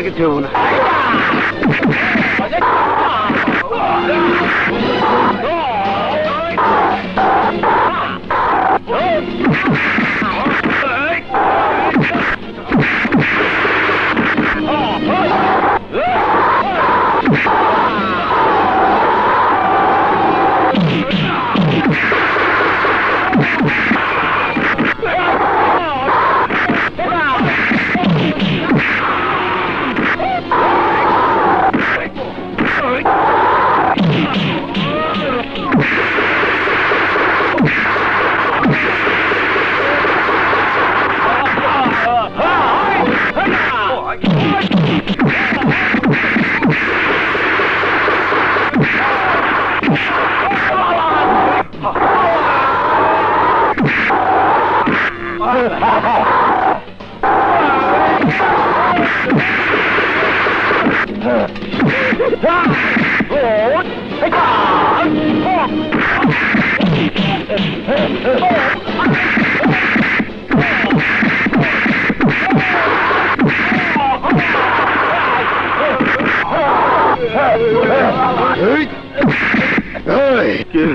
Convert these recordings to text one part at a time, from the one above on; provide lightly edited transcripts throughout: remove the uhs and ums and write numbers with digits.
আমার কিছু হবো না।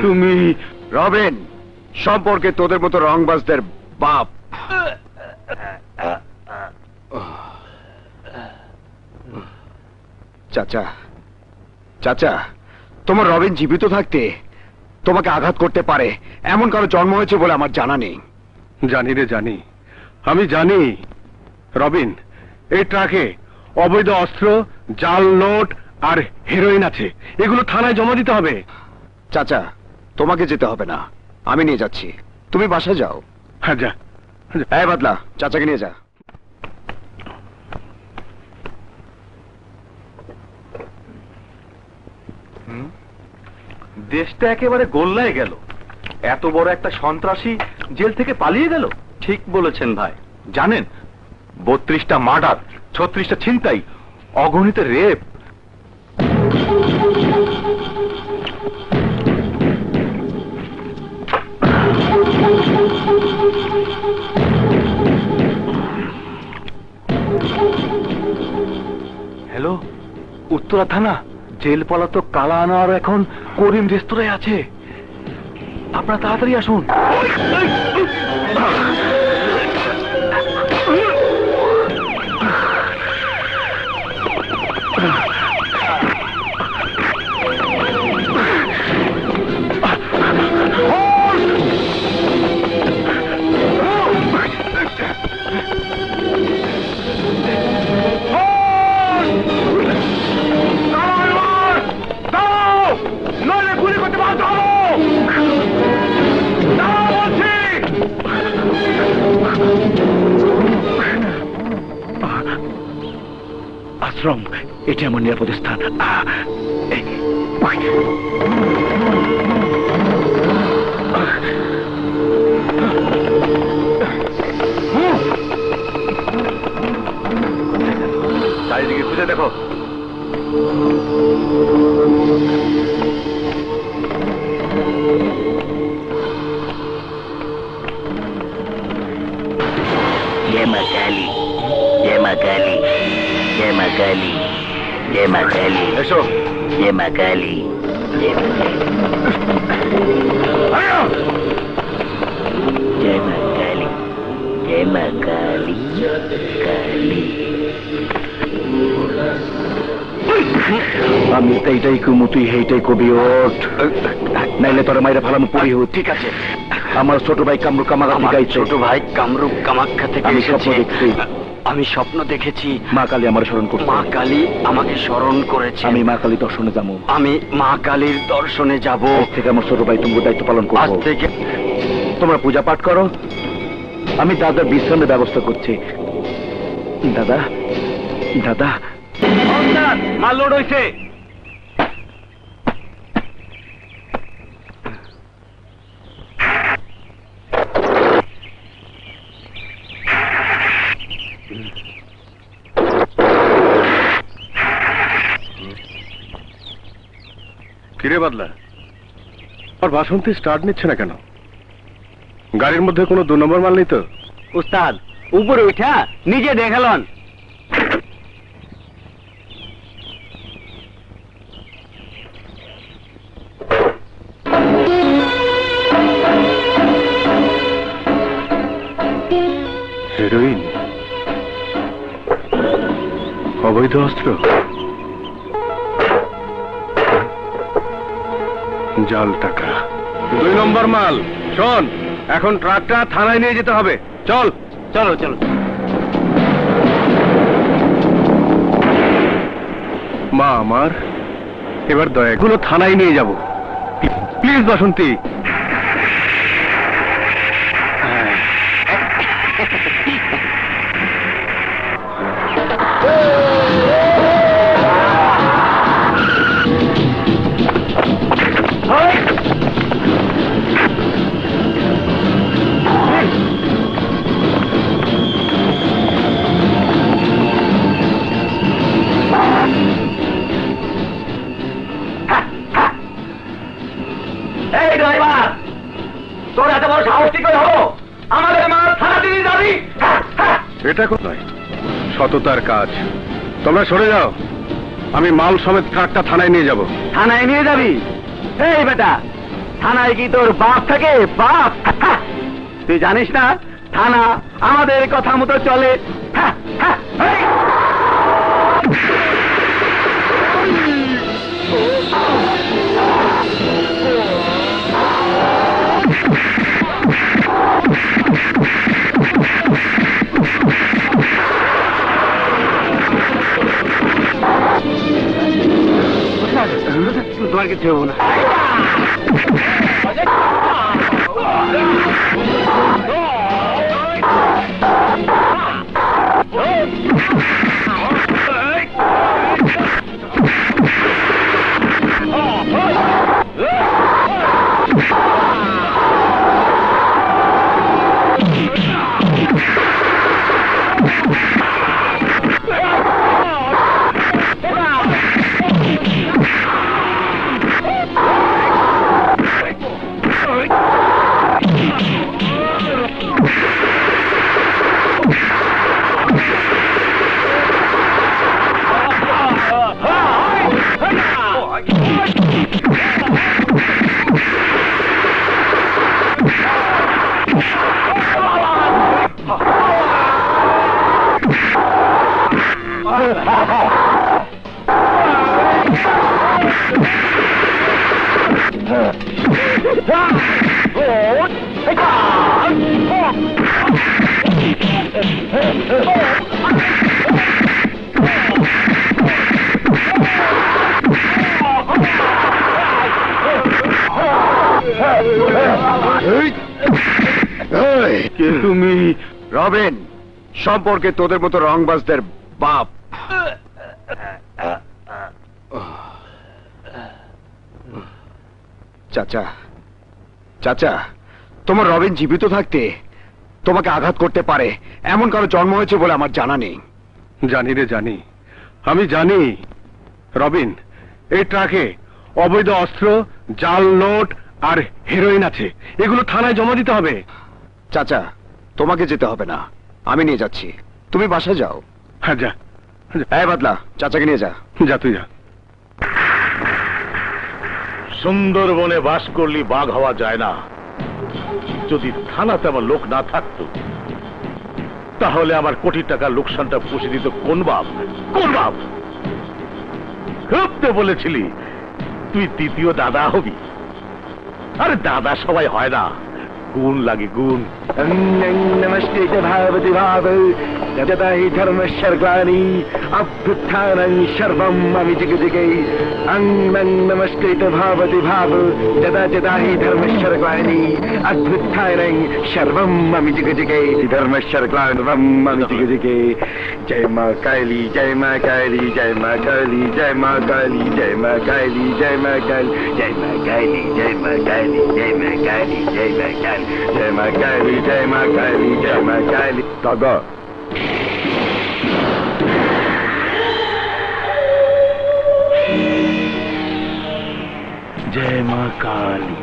তুমি রবিন সম্পর্কে তোদের মতো রংবাজদের বাপ। চাচা চাচা, তোমার রবিন জীবিত থাকতে তোমাকে আঘাত করতে পারে এমন কারো জন্ম হয়েছে বলে আমার জানা নেই। জানি রে জানি, আমি জানি। রবিন, এই ট্রাকে অবৈধ অস্ত্র, জাল নোট আর হেরোইন আছে, এগুলো থানায় জমা দিতে হবে। চাচা তোমাকে যেতে হবে না, আমি নিয়ে যাচ্ছি, তুমি বাসায় যাও। হ্যাঁ যা। এই বাদলা, চাচাকে নিয়ে যা। দেশটা একেবারে গোল্লায় গেল। এত বড় একটা সন্ত্রাসী জেল থেকে পালিয়ে গেল। ঠিক বলেছেন ভাই। জানেন, 32টা মার্ডার, 36টা ছিনতাই, অগণিত রেপ। হ্যালো, উত্তরা থানা। জেল পলাতক কালা আনোয়ার এখন করিম রেস্তোরাঁয় আছে, আপনারা তাড়াতাড়ি আসুন। আশ্রম, এটি আমার নিরাপদ স্থান। চারিদিকে খুঁজে দেখো। जय मां काली, जय मां काली, जय मां काली, जय मां काली, এসো। जय मां काली, जय मां काली, जय मां काली, जय मां काली, काली। আমি এইটাই কমু, তুই সেইটাই কবি। ওঠ, নাইলে তোর মাইরা ফালাম পড়ি। ঠিক আছে। আমার ছোট ভাই কামরু কামাগাতি গাইছে। ছোট ভাই কামরূপ কামাখ্যা থেকে আমি স্বপ্ন এসেছে। দেখছি। আমি স্বপ্ন দেখেছি মা কালী আমার স্মরণ করছে। মা কালী আমাকে স্মরণ করেছে। আমি মা কালী দর্শনে যাবো। আমি মা কালীর দর্শনে যাব। আজ থেকে আমার ছোট ভাই তুমি দায়িত্ব পালন আজ করবো। থেকে তোমরা পূজা পাঠ করো, আমি দাদার বিশ্রামের ব্যবস্থা করছি। দাদা, দাদা, মাল লোড হয়েছে। কিরে বাদলা, আর বাসন্তী স্টার্ট নিচ্ছে না কেন? গাড়ির মধ্যে কোনো 2 নম্বর মাল নেই তো? উস্তাদ উপরে উঠা নিজে দেখালন। হেরোইন, অবৈধ অস্ত্র, জাল টাকা, 2 নম্বর মাল। শোন, এখন ট্রাকটা থানায় নিয়ে যেতে হবে। চল চলো চলো। মা আমার, এবার দয়া এগুলো থানায় নিয়ে যাব প্লিজ বাসন্তী। এই ড্রাইভার, তোর এত বড় সাহস কি করে হলো আমাদের মাল থানাতে নিয়ে যাবি? এটা নয়, সততার কাজ। তোমরা সরে যাও, আমি মাল সমেত ট্রাকটা থানায় নিয়ে যাব। থানায় নিয়ে যাবি? এই বেটা, থানায় কি তোর বাপ থাকে? বাপ? তুই জানিস না থানা আমাদের কথা মতো চলে? এই! তোমার কিছু হবো না। কে তুমি? রবিন, সম্পর্কে তোদের মতো রংবাজদের বাপ। চাচা, চাচা, তোমার রবিন জীবিত থাকতে তোমাকে আঘাত করতে পারে এমন কারো জন্ম হয়েছে বলে আমার জানা নেই। জানি রে, জানি, আমি জানি। রবিন, এই ট্রাকে অবৈধ অস্ত্র, জাল নোট আর হেরোইন আছে। এগুলো থানায় জমা দিতে হবে। চাচা, তোমাকে যেতে হবে না, আমি নিয়ে যাচ্ছি। তুমি বাসায় যাও। হ্যাঁ, যা এই বাদলা, চাচাকে নিয়ে যা। যা, তুই যা। সুন্দরবনে বাস করলে বাঘ হওয়া যায় না। যদি থানাতে আমার লোক না থাকতো তাহলে আমার কোটি টাকার লোকসানটা পুষে দিত কোন বাপ? কোন বাপ? খুব তো বলেছিলি তুই দ্বিতীয় দাদা হবি। আরে দাদা সবাই হয় না, গুণ লাগে, গুণ। नमस्ते च भावति भाव जदा हि धर्मशर्वाणि अभ्युत्थानं सर्वं मम जिगजिगे अंगं नमस्ते च भावति भाव जदा जदा हि धर्मशर्वाणि अभ्युत्थानं सर्वं मम जिगजिगे धर्मशर्वाणं मम जिगजिगे। जय मां काली, जय मां काली, जय मां काली, जय मां काली, जय मां काली, जय मां काली, जय मां काली, जय मां काली, जय मां काली, जय मां काली, जय मां काली, जय मां काली, जय मां काली। দাদা, जय मां काली।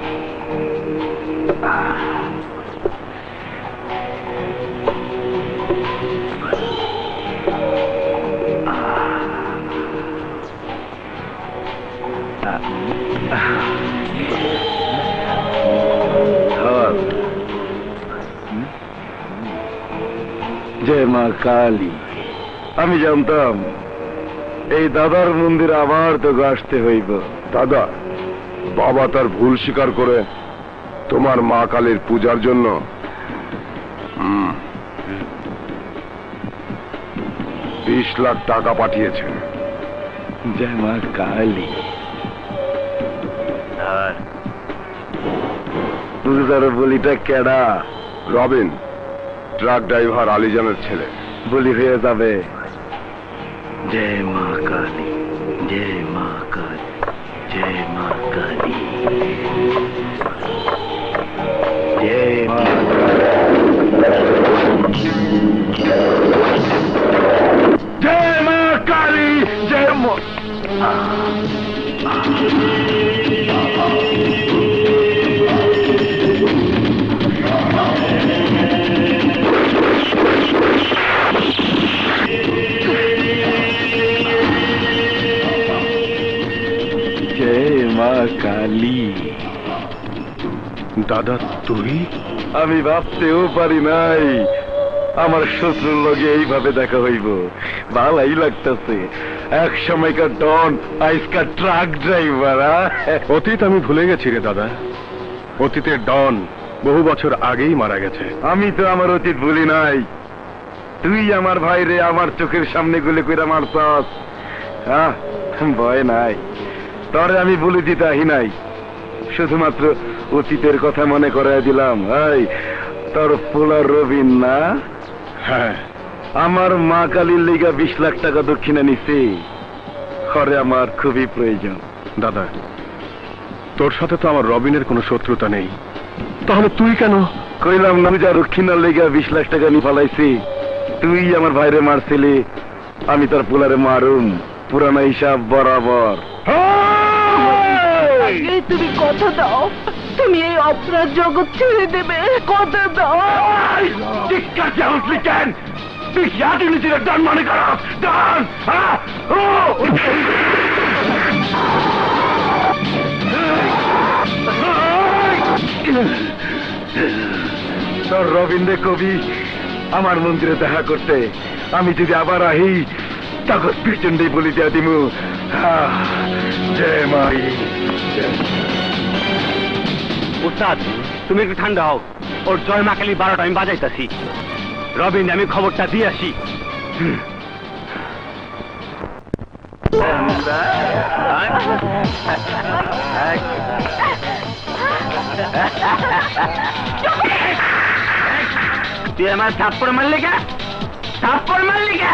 জয় মা কালী। আমি জানতাম এই দাদার মন্দির আবার তো আসতে হইব। দাদা, বাবা তার ভুল স্বীকার করে তোমার মা কালীর পূজার জন্য 20 লাখ টাকা পাঠিয়েছে। জয় মা কালী। পূজার বলিটা কেডা? রবিন, ট্রাক ড্রাইভার আলিজানের ছেলে। বলি হয়ে যাবে। জয় মা কালী, জয় মা কালী, জয় মা কালী, জয় মা জয় মা কালী, জয় মা। জয় মা কালী। দাদা, তুই? আমি ভাবতেও পারি নাই আমার শত্রুর লগে এইভাবে দেখা হইব। ভালাই লাগতেছে। এক সময়কার ডন, আজকাল ট্রাক ড্রাইভার। অতীত আমি ভুলে গেছি রে দাদা। অতীতের ডন বহু বছর আগেই মারা গেছে। আমি তো আমার অতীত ভুলি নাই। তুই আমার ভাই রে আমার চোখের সামনে গুলি কইরা মারছস। ভয় নাই, তরে আমি বলে দিতে আহি নাই। শুধুমাত্র অতীতের কথা মনে করাই দিলাম। এই তোর পোলার রবিন না? হ্যাঁ। আমার মা কালীর লিগা 20 লাখ টাকা দক্ষিণা নিছে। ঘরে আমার খুবই প্রয়োজন। দাদা, তোর সাথে তো আমার রবিনের কোনো শত্রুতা নেই, তাহলে তুই কেন? কইলাম না, পূজা দক্ষিণার লিগা 20 লাখ টাকা নিয়ে ফেলাইছি। তুই আমার ভাইরে মারছিলি, আমি তোর পোলারে মারুম। পুরানা হিসাব বরাবর। আগে তুমি কথা দাও, তুমি এই অপরাধ জগৎ ছেড়ে দেবে। কথা দাও। কেন তুই ইয়াদি নিজের ডান মনে কর? ডান তোর রবীন্দ্র কবি আমার মন্দিরে দেখা করতে। আমি যদি আবার আহি তখন পিছনটাই বলি দিয়া দিমু। জয় মাই। উস্তাদ, তুমি একটু ঠান্ডা হও। ওর জয় মা কালী 12টা আমি বাজাইতাছি। রবিন, আমি খবরটা দিয়ে আসি। তুই আমার থাপ্পড় মারলি কে? থাপ্পড় মারলি কে?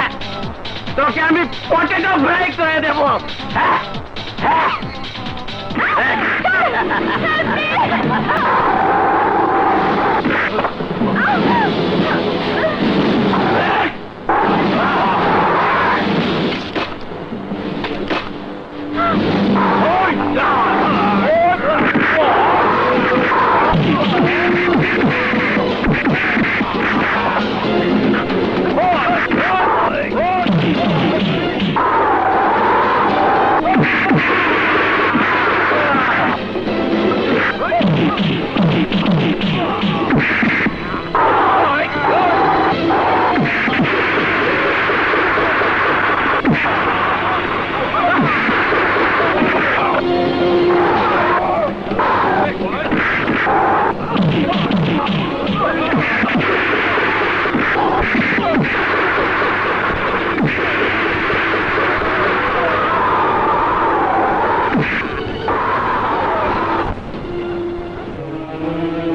তোকে আমি পটেটো ফ্রাই করে দেবো। হ্যাঁ হ্যাঁ।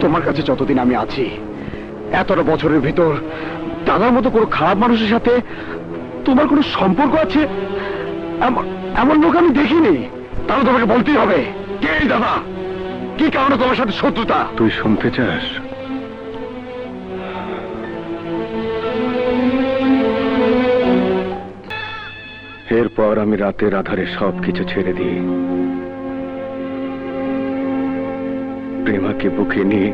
তোমার কাছে যতদিন আমি আছি, এতটা বছরের ভিতর দাদার মতো কোনো খারাপ মানুষের সাথে তোমার কোনো সম্পর্ক আছে এমন লোক আমি দেখিনি। তাহলে তোমাকে বলতেই হবে, কে এই দাদা? কি কারণে তোমার সাথে শত্রুতা? তুই শুনতে চাস? এরপর আমি রাতের আধারে সবকিছু ছেড়ে দিই, প্রেমাকে বুকে নিয়ে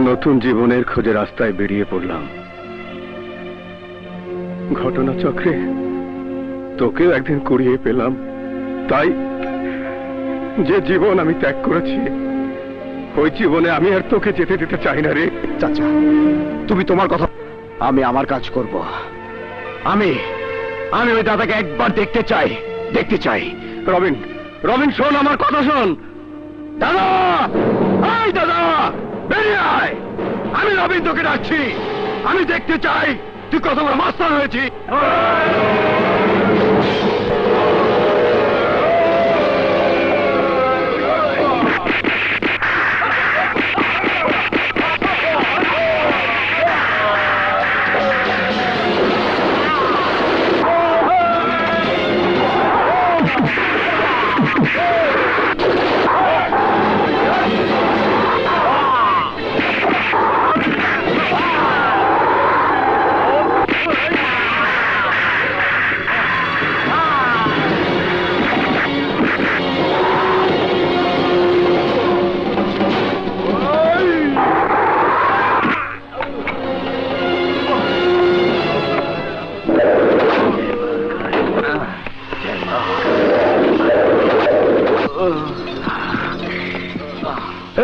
নতুন জীবনের খোঁজে রাস্তায় বেরিয়ে পড়লাম। ঘটনাচক্রে তোকেও একদিন কুড়িয়ে পেলাম। তাই যে জীবন আমি ত্যাগ করেছি, ওই জীবনে আমি আর তোকে যেতে দিতে চাই না রে। চাচা, তুমি তোমার কথা আমি আমার কাজ করব। আমি আমি ওই দাদাকে একবার দেখতে চাই। রবিন, রবিন শোন, আমার কথা শোন। দাদা, এই দাদা, বেরিয়ে আয়। আমি রবিন তোকে ডাকছি। আমি দেখতে চাই তুই কত বড় মাস্টার হয়েছি।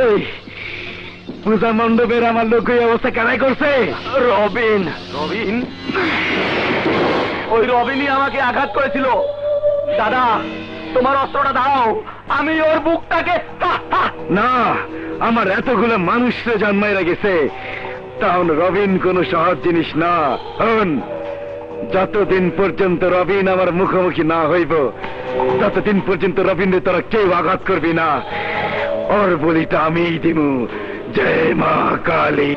এই পূজা মণ্ডপের আমার লোক এই অবস্থা কেনাই করছে? রবিন, রবিন, ওই রবিনই আমাকে আঘাত করেছিল। দাদা, তোমার অস্ত্রটা দাও, আমি ওর বুকটাকে। না, আমার এতগুলো মানুষরে জন্মাইরা গেছে, তাহলে রবিন কোনো সহজ জিনিস না। হন, যতদিন পর্যন্ত রবিন আমার মুখোমুখি না হইব, ততদিন পর্যন্ত রবিনরে তোরা কেউ আঘাত করবি না। ওর বলিটা আমিই দিমু। জয় মা কালী।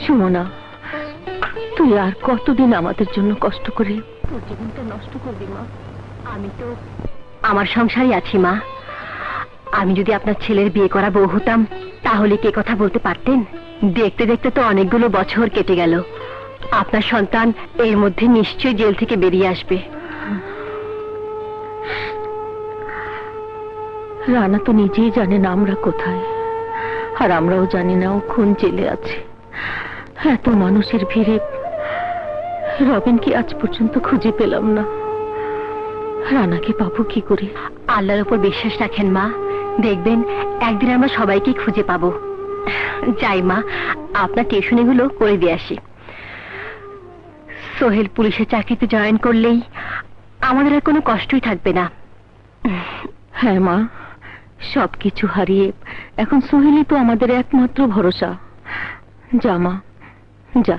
সুমনা, তুই আর কতদিন আমাদের জন্য কষ্ট করে তোর জীবনটা নষ্ট করবি মা? আমি তো আমার সংসারই আছি মা। আমি যদি আপনার ছেলের বিয়ে করা বউ হতাম, তাহলে কে কথা বলতে পারতেন? দেখতে দেখতে তো অনেকগুলো বছর কেটে গেল। আপনার সন্তান এর মধ্যে নিশ্চয়ই জেল থেকে বেরিয়ে আসবে। রানা তো নিজেই জানে না আমরা কোথায়, আর আমরাও জানি না ও কোন জেলে আছে। এত মানুষের ভিড়ে রবিনকে আজ পর্যন্ত খুঁজে পেলাম না। রানাকে পাবো কি করে? আল্লাহর উপর বিশ্বাস রাখেন মা, দেখবেন একদিন আমরা সবাইকে খুঁজে পাবো। যাই মা, আপনার টিউশনিগুলো করে দিয়ে আসি। সোহেল পুলিশের চাকরিতে জয়েন করলেই আমাদের আর কোনো কষ্টই থাকবে না। হ্যাঁ মা, সবকিছু হারিয়ে এখন সোহেলই তো আমাদের একমাত্র ভরসা। যা মা, যা।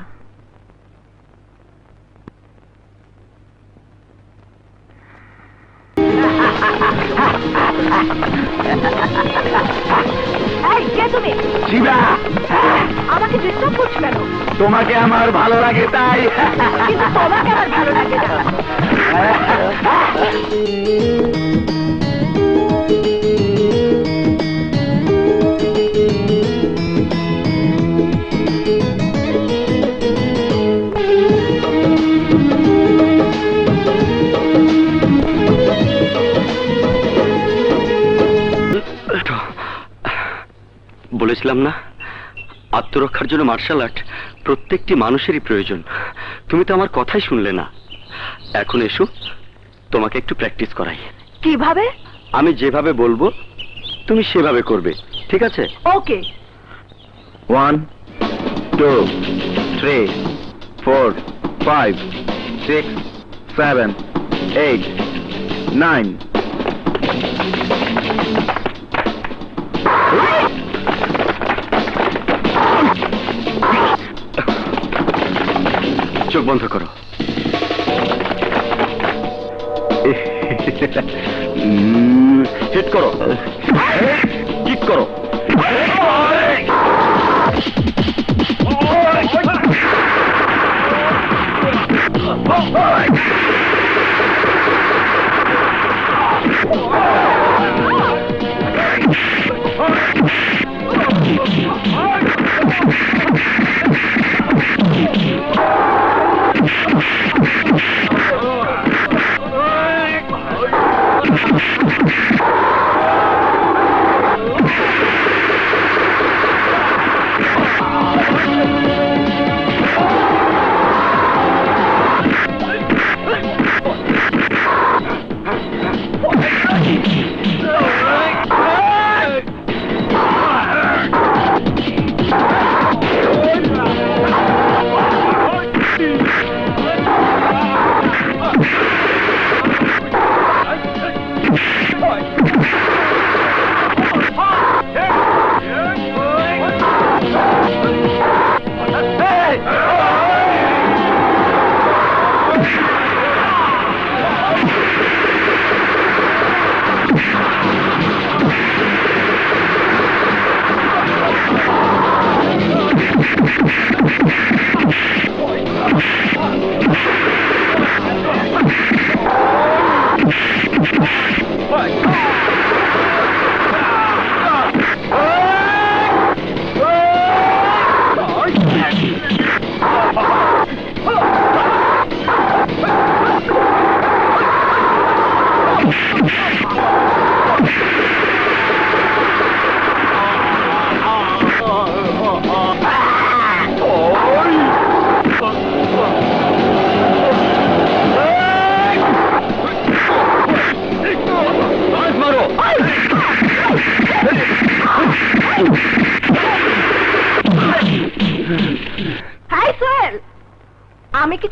তুমি শিবা, আমাকে ডিস্টার্ব করছো কেন? তোমাকে আমার ভালো লাগে তাই। কিন্তু তোমাকে আমার ভালো লাগে না। বলেছিলাম না, আত্মরক্ষার জন্য মার্শাল আর্ট প্রত্যেকটি মানুষেরই প্রয়োজন। তুমি তো আমার কথাই শুনলে না। এখন এসো, তোমাকে একটু প্র্যাকটিস করাই। কিভাবে? আমি যেভাবে বলবো তুমি সেভাবে করবে, ঠিক আছে? ওকে। 1 2 3 4 5 6 7 8 9 চোখ বন্ধ করো। হিট করো, কিক করো।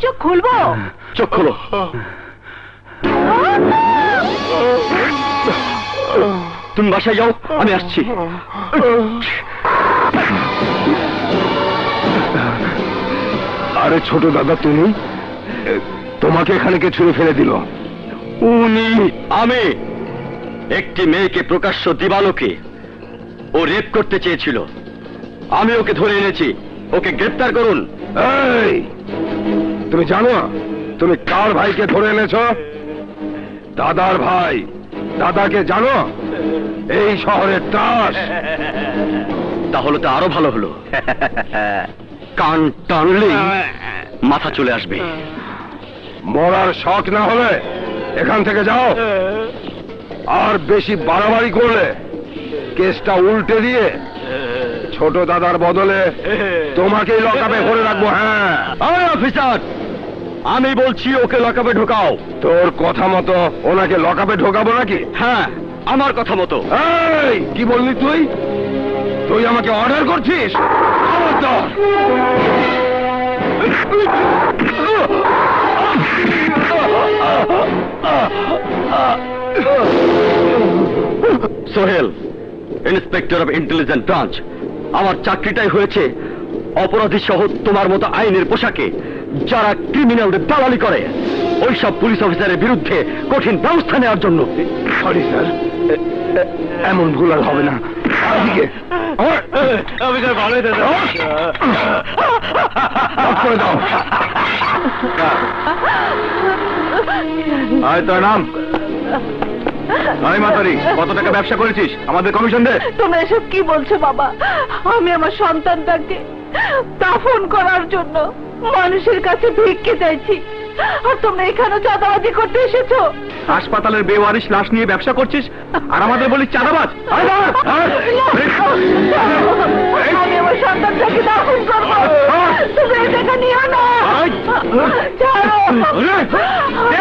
চোখ খুলবো? চোখ খোলো। তুমি বাসায় যাও, আমি আসছি। আরে ছোট দাদা, তুমি? তোমাকে এখানে কে ছুঁড়ে ফেলে দিল? উনি। আমি একটি মেয়েকে প্রকাশ্য দিবালোকে ও রেপ করতে চেয়েছিল, আমি ওকে ধরে এনেছি, ওকে গ্রেফতার করুন। এই, তুমি জানো তুমি কার ভাইকে ধরে এনেছ? দাদার ভাই। দাদাকে জানো? এই শহরের ত্রাস। তাহলে তো আরো ভালো হলো, কান টানলেই মাথা চলে আসবে। মরার শখ না হলে এখান থেকে যাও, আর বেশি বাড়াবাড়ি করলে কেসটা উল্টে দিয়ে ছোট দাদার বদলে তোমাকেই লকআপে ভরে রাখবো। হ্যাঁ অফিসার, আমি বলছি ওকে লকআপে ঢোকাও। তোর কথা মতো ওনাকে লকআপে ঢোকাবো নাকি? হ্যাঁ, আমার কথা মতো। এই, কি বললি তুই? তুই আমাকে অর্ডার করছিস? খবরদার! Sohel, inspector of intelligence branch. আমার চাকরিটাই হয়েছে অপরাধী সহ তোমার মতো আইনের পোশাকে যারা ক্রিমিনালদের দালালি করে, ওই সব পুলিশ অফিসারের বিরুদ্ধে কঠিন ব্যবস্থা নেওয়ার জন্য। সরি স্যার, এমন ভুল আর হবে না। অফিসার ভালোই দাও। তোর নাম? মাতারি, কত টাকা ব্যবসা করেছিস? আমাদের কমিশন দে। তোমরা এসব কি বলছো বাবা? আমি আমার সন্তানটাকে দাফন করার জন্য মানুষের কাছে ভিক্ষে চাইছি, আর তোমরা এখানে চাঁদাবাজি করতে এসেছো? হাসপাতালের বেওয়ারিশ লাশ নিয়ে ব্যবসা করছিস আর আমাদের বলিস চাঁদাবাজ? আমি আমার সন্তানটাকে দাফন করবো, তুমি এই টাকা নিও না। ছাড়ো,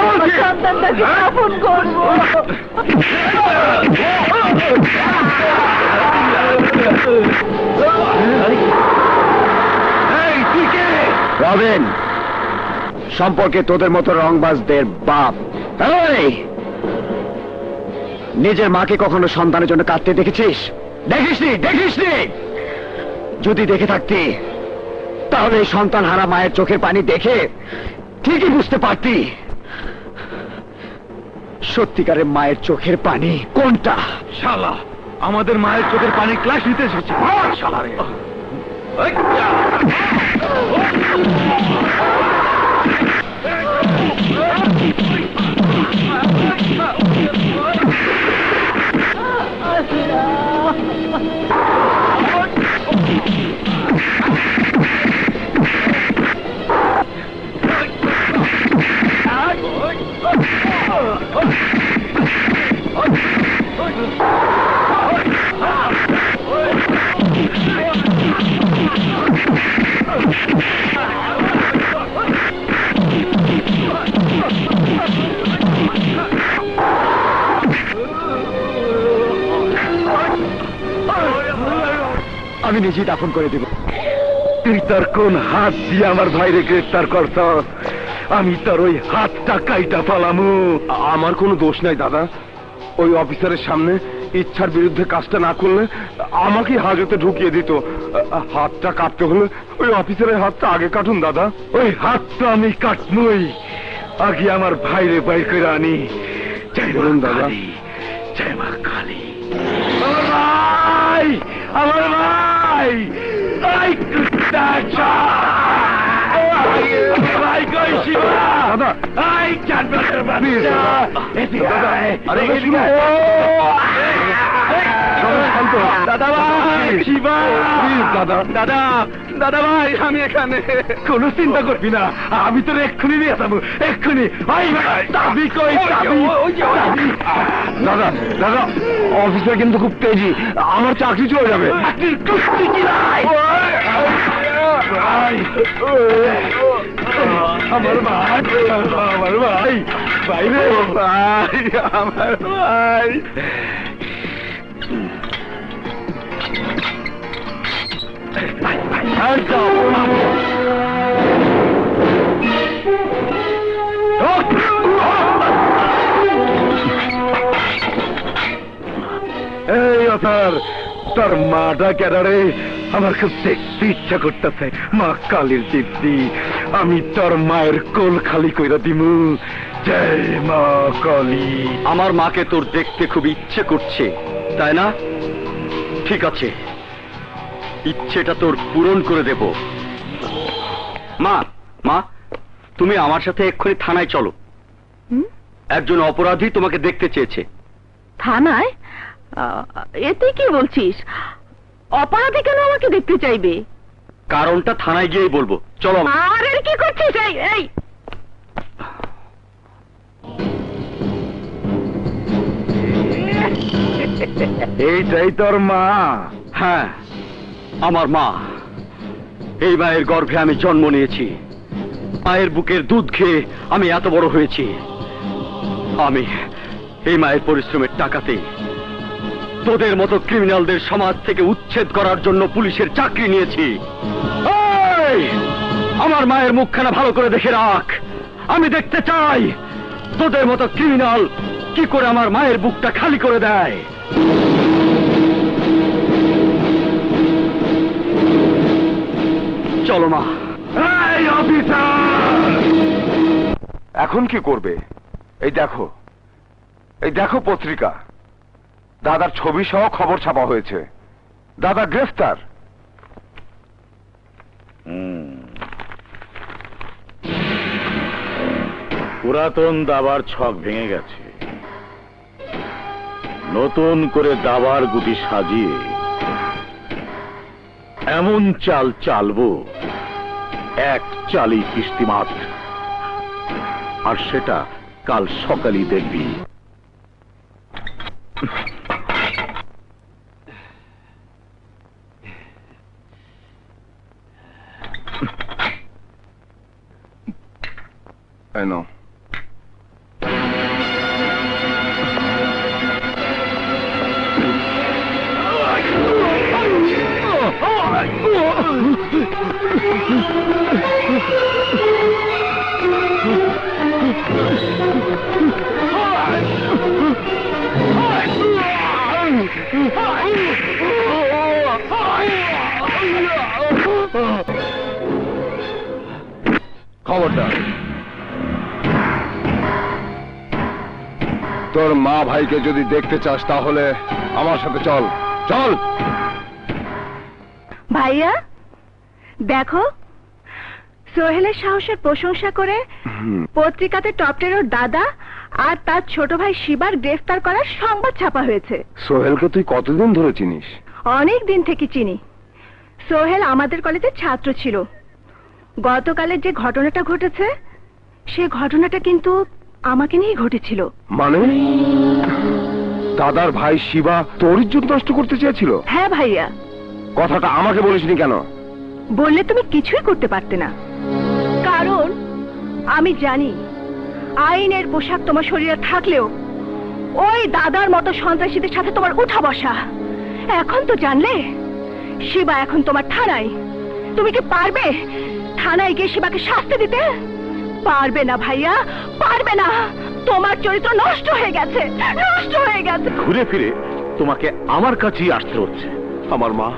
আমার সন্তানটাকে দাফন করবো। রবিন, সম্পর্কে তোদের মতো রংবাজদের বাপ। নিজের মাকে কখনো সন্তানের জন্য কাঁদতে দেখেছিস? দেখিসনি? যদি দেখে থাকতি তাহলে এই সন্তান হারা মায়ের চোখের পানি দেখে ঠিকই বুঝতে পারতি সত্যিকারের মায়ের চোখের পানি কোনটা। শালা, আমাদের মায়ের চোখের পানি ক্লাস নিতে এসেছে। শালা রে। আমি নিজেই দাফন করে দেব। তুই তোর কোন হাত দিয়ে আমার ভাইরে গ্রেফতার করছ? আমি তোর ওই হাতটা কাইটা পালামু। আমার কোনো দোষ নাই দাদা। ওই অফিসারের সামনে ইচ্ছার বিরুদ্ধে কাজটা না করলে আমাকে হাজতে ঢুকিয়ে দিত। হাতটা কাটতে হলে ওই অফিসারের হাতটা আগে কাটুন দাদা। ওই হাতটা আমি কাটনুই, আগে আমার ভাইরে বাইর করে আনি। বলুন দাদা। জয় মা কালী। আমার ভাই, ভাই ভাই কই শিবা? দাদা, আই জানবার বাচ্চা, দাদা ভাই, শিবা, দাদা দাদা, দাদা ভাই, আমি এখানে। কোনো চিন্তা করবি না, আমি তোর এক্ষুনি নিয়ে যাবো, এক্ষুনি। দাবি কই, দাবি। দাদা, দাদা, অফিসার কিন্তু খুব তেজি, আমার চাকরি চলে যাবে। আমার ভাই, আমার ভাই, ভাই রে, ভাই, আমার ভাই। আর তোর মাটা কেডারে আমার খুব দেখতে ইচ্ছা করতেছে। মা কালীর দিব্যি, আমি তোর মায়ের কোল খালি কইরা দিমু। জয় মা কালী। আমার মাকে তোর দেখতে খুব ইচ্ছে করছে, তাই না? ঠিক আছে, ইচ্ছেটা তোর পূরণ করে দেব। মা, মা, তুমি আমার সাথে এক্ষুনি থানায় চলো। একজন অপরাধী তোমাকে দেখতে চেয়েছে। থানায়? এতে কি বলছিস? অপরাধী কেন আমাকে দেখতে চাইবে? কারণটা থানায় গিয়েই বলবো, চলো। আর এর কি করছিস? এই এইটাই তোর মা? হ্যাঁ, আমার মা। এই মায়ের গর্ভে আমি জন্ম নিয়েছি, মায়ের বুকের দুধ খেয়ে আমি এত বড় হয়েছি। আমি এই মায়ের পরিশ্রমের টাকাতে তোদের মতো ক্রিমিনালদের সমাজ থেকে উচ্ছেদ করার জন্য পুলিশের চাকরি নিয়েছি। এই, আমার মায়ের মুখখানা ভালো করে দেখে রাখ। আমি দেখতে চাই তোদের মতো ক্রিমিনাল কি করে আমার মায়ের বুকটা খালি করে দেয়। চলো মা। এই অফিসার, এখন কি করবে? এই দেখো পত্রিকা, দাদার ছবি সহ খবর ছাপা হয়েছে। দাদা গ্রেফতার। পুরাতন দাবার ছক ভেঙে গেছে, নতুন করে দাবার গুটি সাজিয়ে এমন চাল চালবো, এক চালি কিস্তিমাত, আর সেটা কাল সকালই দেখবি। I know. খবরদার, তোর মা ভাইকে যদি দেখতে চাস তাহলে আমার সাথে চল। চল ভাইয়া, দেখো সোহেলের সাহসের প্রশংসা করে পত্রিকাতে টপ 10 ওর দাদা আর তার ছোট ভাই শিবার গ্রেফতার করার সংবাদ ছাপা হয়েছে। সোহেলকে তুই কতদিন ধরে চিনিস? অনেক দিন থেকে চিনি। সোহেল আমাদের কলেজের ছাত্র ছিল। গতকালের যে ঘটনাটা ঘটেছে, সে ঘটনাটা কিন্তু আমাকে নিয়ে ঘটেছিল। মানে দাদার ভাই শিবা তোর ইজ্জত নষ্ট করতে চেয়েছিল? হ্যাঁ ভাইয়া। কথাটা আমাকে বলিসনি কেন? বললে তুমি কিছুই করতে পারতে না, কারণ আমি জানি আইনের পোশাক তোমার শরীরে থাকলেও ওই দাদার মতো সন্ত্রাসীদের সাথে তোমার উঠা বসা। এখন তো জানলে, শিবা এখন তোমার থানায়। তুমি কি পারবে থানায় গিয়ে শিবাকে শাস্তি দিতে? পারবে না ভাইয়া, পারবে না। তোমার চরিত্র নষ্ট হয়ে গেছে, নষ্ট হয়ে গেছে। ঘুরে ফিরে তোমাকে আমার কাছেই আসতে হচ্ছে। আমার মা,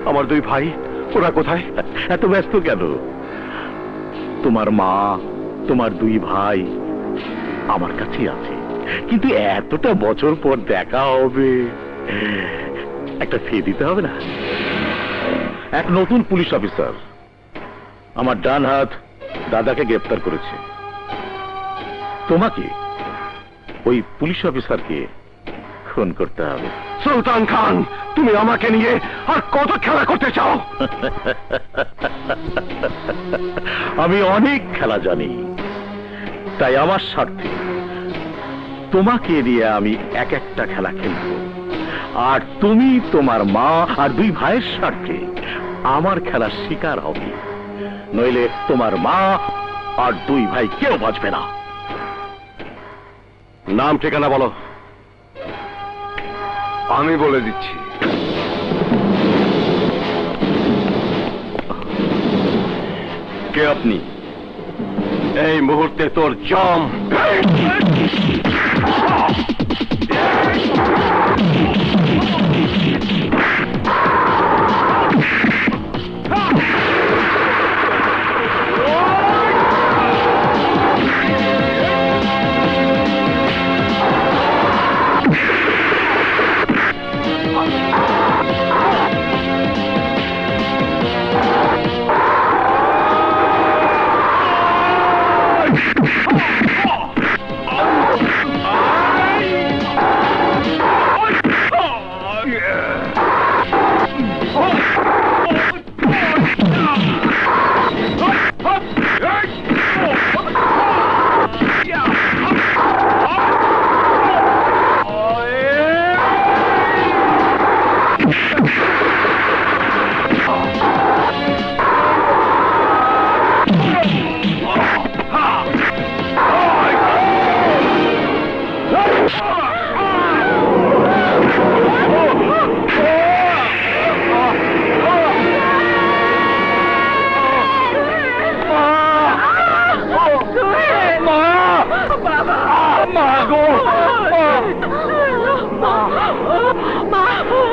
আমার দুই ভাই, ওরা কোথায়? এত ব্যস্ত কেন? তোমার মা, তোমার দুই ভাই আমার কাছেই আছে, কিন্তু এতটা বছর পর দেখা হবে, একটা ফি দিতে হবে না? এক নতুন পুলিশ অফিসার আমার ডান হাত দাদাকে গ্রেফতার করেছে। তোমাকে ওই পুলিশ অফিসারকে খুন করতে হবে। সুলতান খান, তুমি আমাকে নিয়ে আর কত খেলা করতে চাও? আমি অনেক খেলা জানি, তাই আমার স্বার্থে তোমাকে নিয়ে আমি এক একটা খেলা খেলব, আর তুমি তোমার মা আর দুই ভাইয়ের স্বার্থে আমার খেলার শিকার হবে। নইলে তোমার মা আর দুই ভাই কেউ বাঁচবে না। নাম ঠিকানা বলো। আমি বলে দিচ্ছি। কে আপনি? এই মুহূর্তে তোর জম।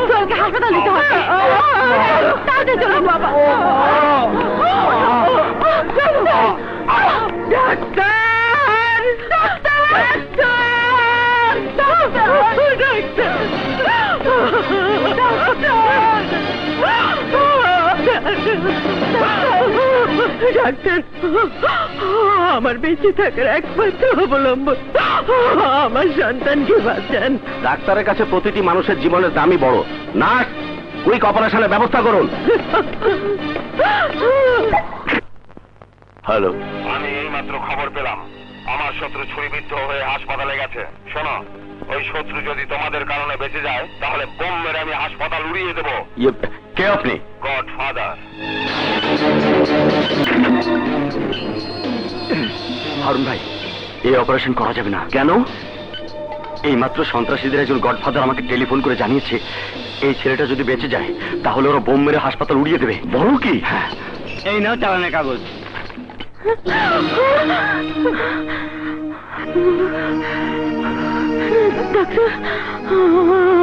সোহেলকে হাসপাতাল নিতে হবে। তাড়াতাড়ি চলুন বাবা। ডাক্তার, আমার বেঁচে থাকার একমাত্র অবলম্বন আমার সন্তানকে বাঁচান। ডাক্তারের কাছে প্রতিটি মানুষের জীবনের দামই বড়। নার্স, কুইক অপারেশনের ব্যবস্থা করুন। হ্যালো, আমি এইমাত্র খবর পেলাম আমার শত্রু ছুরিবিদ্ধ হয়ে হাসপাতালে গেছে। শোনো, ওই শত্রু যদি তোমাদের কারণে বেঁচে যায় তাহলে বোম মেরে আমি হাসপাতাল উড়িয়ে দেবো। কে আপনি? গডফাদার। হারুন ভাই, এই অপারেশন করা যাবে না। কেন? এইমাত্র সন্ত্রাসীদের একজন গডফাদার আমাকে টেলিফোন করে জানিয়েছে এই ছেলেটা যদি বেঁচে যায় তাহলে ওরা বোম মেরে হাসপাতাল উড়িয়ে দেবে। বড় কি? হ্যাঁ। এই নাও চালানের কাগজ। ডাক্তার,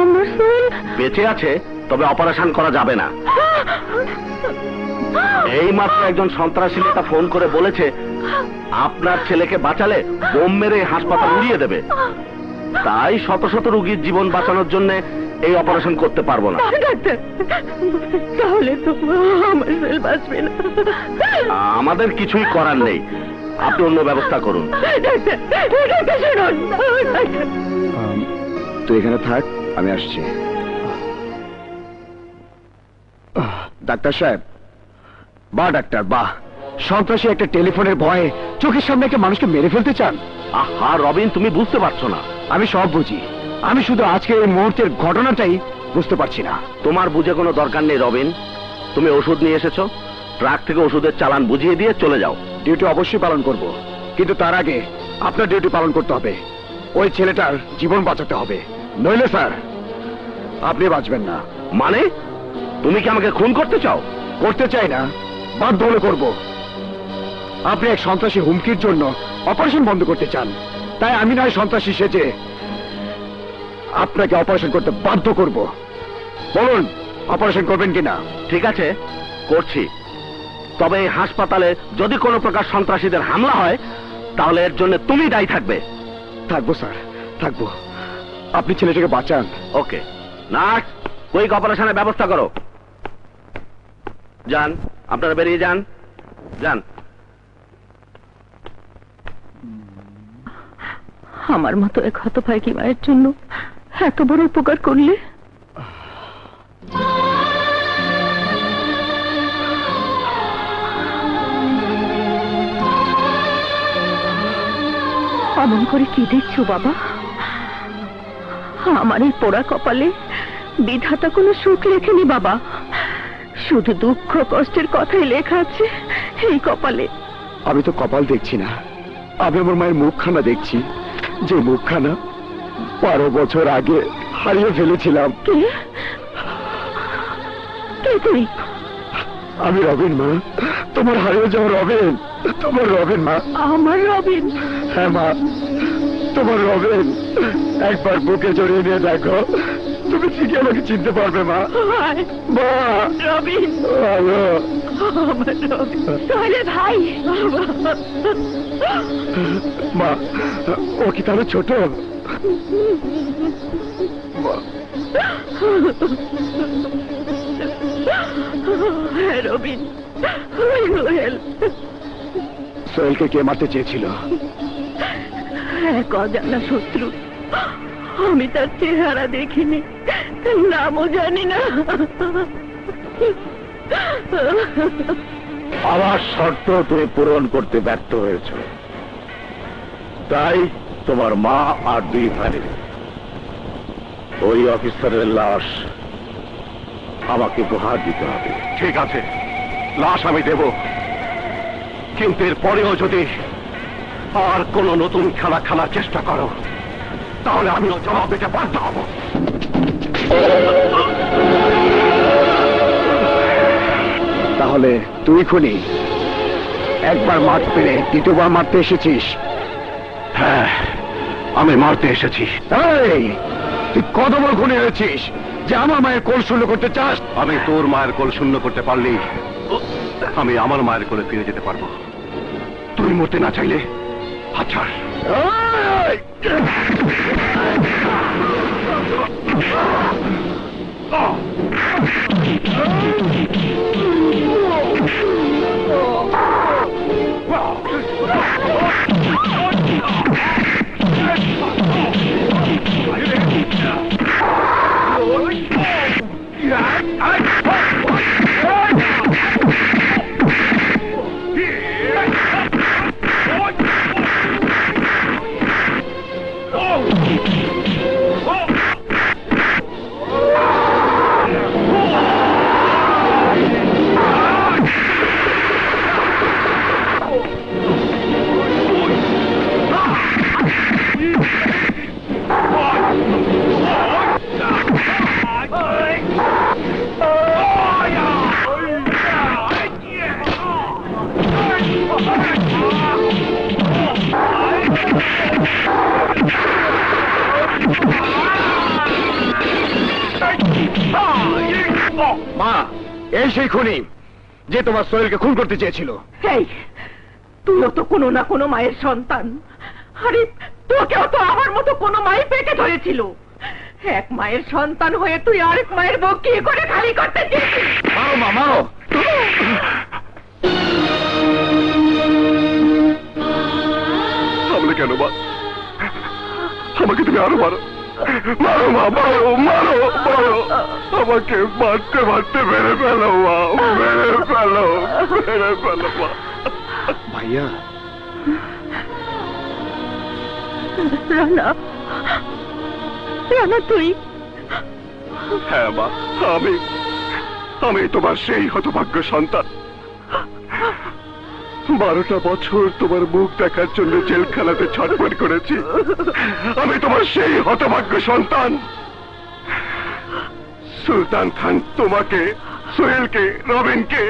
আমার সোহেল বেঁচে আছে, তবে অপারেশন করা যাবে না। এইমাত্র একজন সন্ত্রাসী নেতা ফোন করে বলেছে আপনার ছেলেকে বাঁচালে বোম মেরে হাসপাতাল উড়িয়ে দেবে। তাই শত শত রোগীর জীবন বাঁচানোর জন্য এই অপারেশন করতে পারবো না। ডাক্তার, তাহলে তো আমার সোহেল বাঁচবে না। আমাদের কিছুই করার নেই, আপনি অন্য ব্যবস্থা করুন। ডাক্তার শুনুন। তুই এখানে থাক, আমি আসছি। ডাক্তার সাহেব, বাহ ডাক্তার বাহ, সন্ত্রাসী একটা টেলিফোনের ভয়ে চোখের সামনে একটা মানুষকে মেরে ফেলতে চান। আহা রবিন, তুমি বুঝতে পারছো না। আমি সব বুঝি, আমি শুধু আজকের এই মুহূর্তের ঘটনাটাই বুঝতে পারছি না। তোমার বুঝে কোনো দরকার নেই রবিন। তুমি ওষুধ নিয়ে এসেছো, ট্রাক থেকে ওষুধের চালান বুঝিয়ে দিয়ে চলে যাও। ডিউটি অবশ্যই পালন করব, কিন্তু তার আগে আপনার ডিউটি পালন করতে হবে। ওই ছেলেটার জীবন বাঁচাতে হবে, নইলে স্যার আপনি বাঁচবেন না। মানে তুমি কি আমাকে খুন করতে চাও? করতে চাই না, বাধ্য হলে করব। আপনি এক সন্ত্রাসী হুমকির জন্য অপারেশন বন্ধ করতে চান, তাই আমি নয় সন্ত্রাসী সেজে আপনাকে অপারেশন করতে বাধ্য করব। বলুন, অপারেশন করবেন কিনা? ঠিক আছে, করছি। তবে এই হাসপাতালে যদি কোনো প্রকার সন্ত্রাসীদের হামলা হয় তাহলে এর জন্য তুমি দায়ী থাকবে। থাকবো স্যার, থাকবো। আপনি ছেলেটাকে বাঁচান। ওকে। নার্স, কুইক অপারেশনের ব্যবস্থা করো। যান, আপনারা বেরিয়ে যান। যান। আমার মতো এক হতভাগী মায়ের জন্য এত বড় উপকার করলে। অমন করে কি দেখছো বাবা? আমার এই পোড়া কপালে বিধাতা কোনো সুখ লেখেনি বাবা, শুধু দুঃখ কষ্টের কথাই লেখা আছে এই কপালে। আমি তো কপাল দেখছি না, আমি আমার মায়ের মুখখানা দেখছি, যে মুখখানা 12 বছর আগে হারিয়ে ফেলেছিলাম। কে? কে তুই? আমি রবিন মা, তোমার হারিয়ে যাওয়া রবিন, তোমার রবিন মা। আমার রবিন? হ্যাঁ মা, তোমার রবিন। একবার বুকে জড়িয়ে নিয়ে দেখো, তুমি ঠিকই আমাকে চিনতে পারবে মা। মা, রবিন, হ্যালো। আমার রবিন, তাহলে ভাই। মা, ও কি তাহলে ছোট? মা, হ্যাঁ রবিন, সোহেল। সোহেলকে কে মারতে চেয়েছিল? এক অজানা শত্রু। আমি তার চেহারা দেখিনি, নামও জানি না। আমার শর্ত তুমি পূরণ করতে ব্যর্থ হয়েছ, তাই তোমার মা আর 2 ভাই ওই অফিসারের লাশ আমাকে উপহার দিতে হবে। ঠিক আছে, লাশ আমি দেব, কিন্তু এর পরেও যদি আর কোনো নতুন খেলা খেলার চেষ্টা করো তাহলে আমিও জবাব দিতে বাধ্য হব। তাহলে তুই খুনি, একবার মার পেরে দ্বিতীয়বার মারতে এসেছিস? হ্যাঁ, আমি মারতে এসেছি। এই, তুই কত বড় খুনি হয়েছিস যে আমার মায়ের কোল শূন্য করতে চাস? আমি তোর মায়ের কোল শূন্য করতে পারলেই আমি আমার মায়ের কোলে ফিরে যেতে পারবো। তুই মরতে না চাইলে আচ্ছা। মা, এই সেই খুনি যে তোমার সোহেলকে খুন করতে চেয়েছিল। এই, তুইও তো কোনো না কোনো মায়ের সন্তান। আরে তোকেও তো আমার মতো কোনো মাই পেটে ধরেছিল। এক মায়ের সন্তান হয়ে তুই আরেক মায়ের বুক কি করে খালি করতে চেয়েছিস? মারো মা, মারো। থামলে কেন মা? আমাকে তুমি আরো মারো, মারো মা, মারো মারো মারো। আমাকে মারতে মারতে মেরে ফেলো মা, মেরে ফেলো, মেরে ফেলো মা। ভাইয়া, রানা, রানা তুই? হ্যাঁ মা, আমি তোমার সেই হতভাগ্য সন্তান। 12টা বছর তোমার মুখ দেখার জন্য জেলখানাতে ছটফট করেছি। আমি তোমার সেই হতভাগ্য সন্তান। সুলতান খান তোমাকে, সোহেলকে, রবিনকে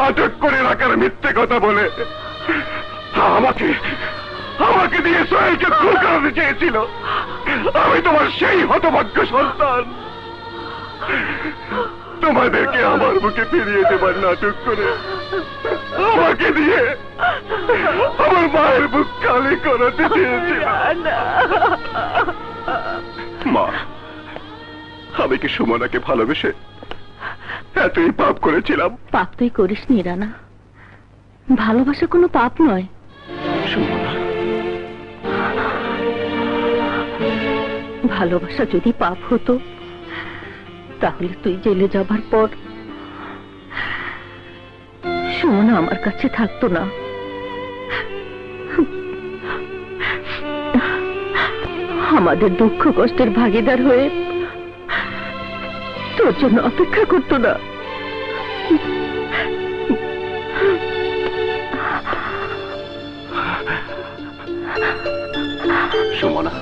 আটক করে রাখার মিথ্যে কথা বলে আমাকে দিয়ে সোহেলকে খুন করাতে চেয়েছিল। আমি তোমার সেই হতভাগ্য সন্তান। তোমাদেরকে আমার বুকে ফিরিয়ে দেবার নাটক করে আমাকে দিয়ে আমার মায়ের বুক খালি করাতে চেয়েছিল। মা, আমি কি সুমনাকে ভালোবেসে এতই পাপ করেছিলাম? পাপ তুই করিস নি রানা, ভালোবাসা কোনো পাপ নয়। সুমনা, ভালোবাসা যদি পাপ হতো তাহলে তুই জেলে যাবার পর সুমনা আমার কাছে থাকতো না। আমাদের দুঃখ কষ্টের ভাগিদার হয়ে তোর জন্য অপেক্ষা করতো না। সুমনা,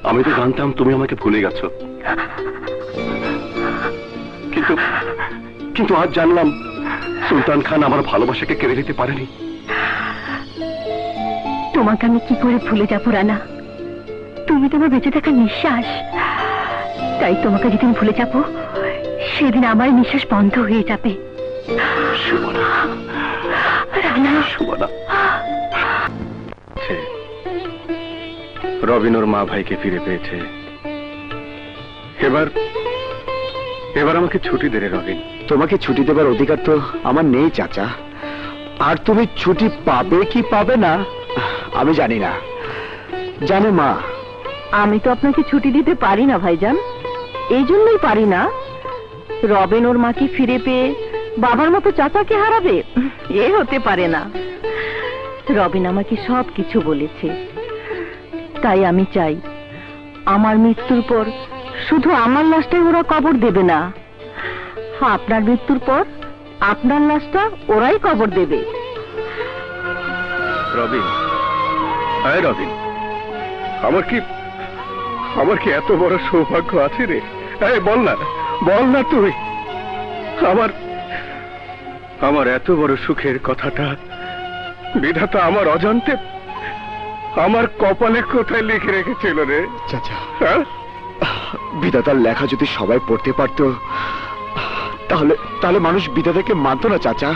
আমি তো জানতাম তুমি আমাকে ভুলে গেছো, কিন্তু আজ জানলাম সুলতান খান আমার ভালোবাসাকে কেড়ে নিতে পারেনি। তোমাকে আমি কি করে ভুলে যাবো রানা? তুমি তোমার বেঁচে থাকা নিঃশ্বাস। তাই তোমাকে যেদিন ভুলে যাব সেদিন আমার নিঃশ্বাস বন্ধ হয়ে যাবে। সুমনা, রানা, সুমনা। রবিন ওর মা ভাইকে ফিরে পেয়েছে। এবার আমাকে ছুটি দে রে রবিন। তোমাকে ছুটি দেবার অধিকার তো আমার নেই চাচা। আর তুমি ছুটি পাবে কি পাবে না আমি জানি না। জানো মা, আমি তো আপনাকে ছুটি দিতে পারি না ভাইজান। এই জন্যই পারি না, রবিন ওর মাকে ফিরে পেয়ে বাবার মতো চাচাকে হারাবে, এ হতে পারে না। রবিন আমাকে সব কিছু বলেছে। তাই আমি চাই আমার মৃত্যুর পর শুধু আমার লাশটাই ওরা কবর দেবে না, আপনার মৃত্যুর পর আপনার লাশটা ওরাই কবর দেবে। রবিন, আয় রবিন, আমার কি এত বড় সৌভাগ্য আছে রে? এই বল না তুই। আমার এত বড় সুখের কথাটা বিধাতা আমার অজান্তে আমার কপালে কোথায় লিখে রেখেছিল রে? চাচা, হ্যাঁ? বিধাতার লেখা যদি সবাই পড়তে পারত, তাহলে মানুষ বিধাতাকে মানত না চাচা।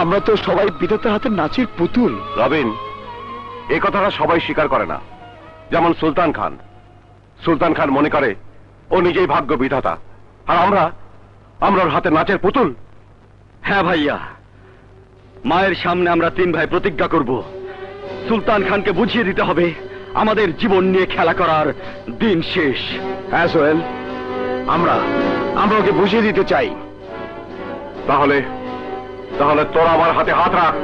আমরা তো সবাই বিধাতার হাতে নাচের পুতুল। রবিন, এই কথাটা সবাই স্বীকার করে না। যেমন সুলতান খান মনে করে ও নিজেই ভাগ্য বিধাতা, আর আমরা ওর হাতে নাচের পুতুল। হ্যাঁ ভাইয়া, মায়ের সামনে আমরা 3 ভাই প্রতিজ্ঞা করব, সুলতান খানকে বুঝিয়ে দিতে হবে আমাদের জীবন নিয়ে খেলা করার দিন শেষ। হ্যাঁ সোহেল, আমরা ওকে বুঝিয়ে দিতে চাই। তাহলে তোরা আমার হাতে হাত রাখ।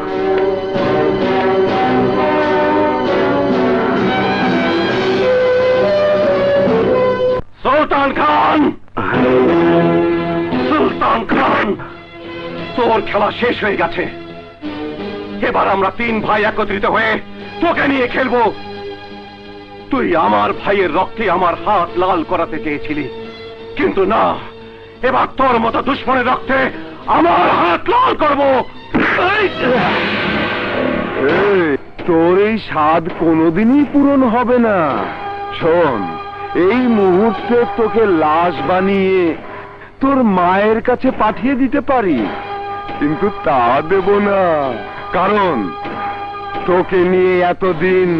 সুলতান খান, তোর খেলা শেষ হয়ে গেছে। এবার আমরা 3 ভাই একত্রিত হয়ে তোকে নিয়ে খেলবো। তুই আমার ভাইয়ের রক্তে আমার হাত লাল করাতে চেয়েছিলি, কিন্তু না, এবার তোর মতো দুশ্মনের রক্তে আমার হাত লাল করবো। তোর এই স্বাদ কোনোদিনই পূরণ হবে না। শোন, এই মুহূর্তে তোকে লাশ বানিয়ে তোর মায়ের কাছে পাঠিয়ে দিতে পারি, কিন্তু তা দেব না। কারণ তোকে নিয়ে এতদিন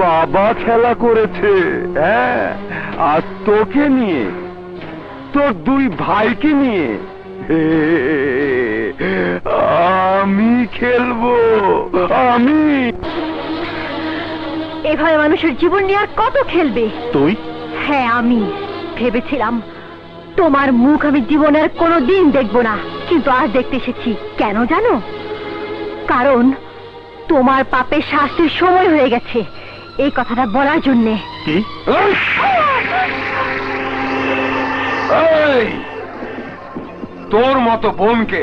বাবা খেলা করেছে, হ্যাঁ, আর তোকে নিয়ে, তোর 2 ভাইকে নিয়ে আমি খেলবো। আমি এভাবে মানুষের জীবন নিয়ে আর কত খেলবে? তুই? হ্যাঁ, আমি ভেবেছিলাম তোমার মুখ আমি জীবনের কোনোদিন দেখবো না, কিন্তু আজ দেখতে এসেছি। কেন জানো? কারণ তোমার পাপের শাস্তির সময় হয়ে গেছে, এই কথাটা বলার জন্যে। কি? তোর মতো বোনকে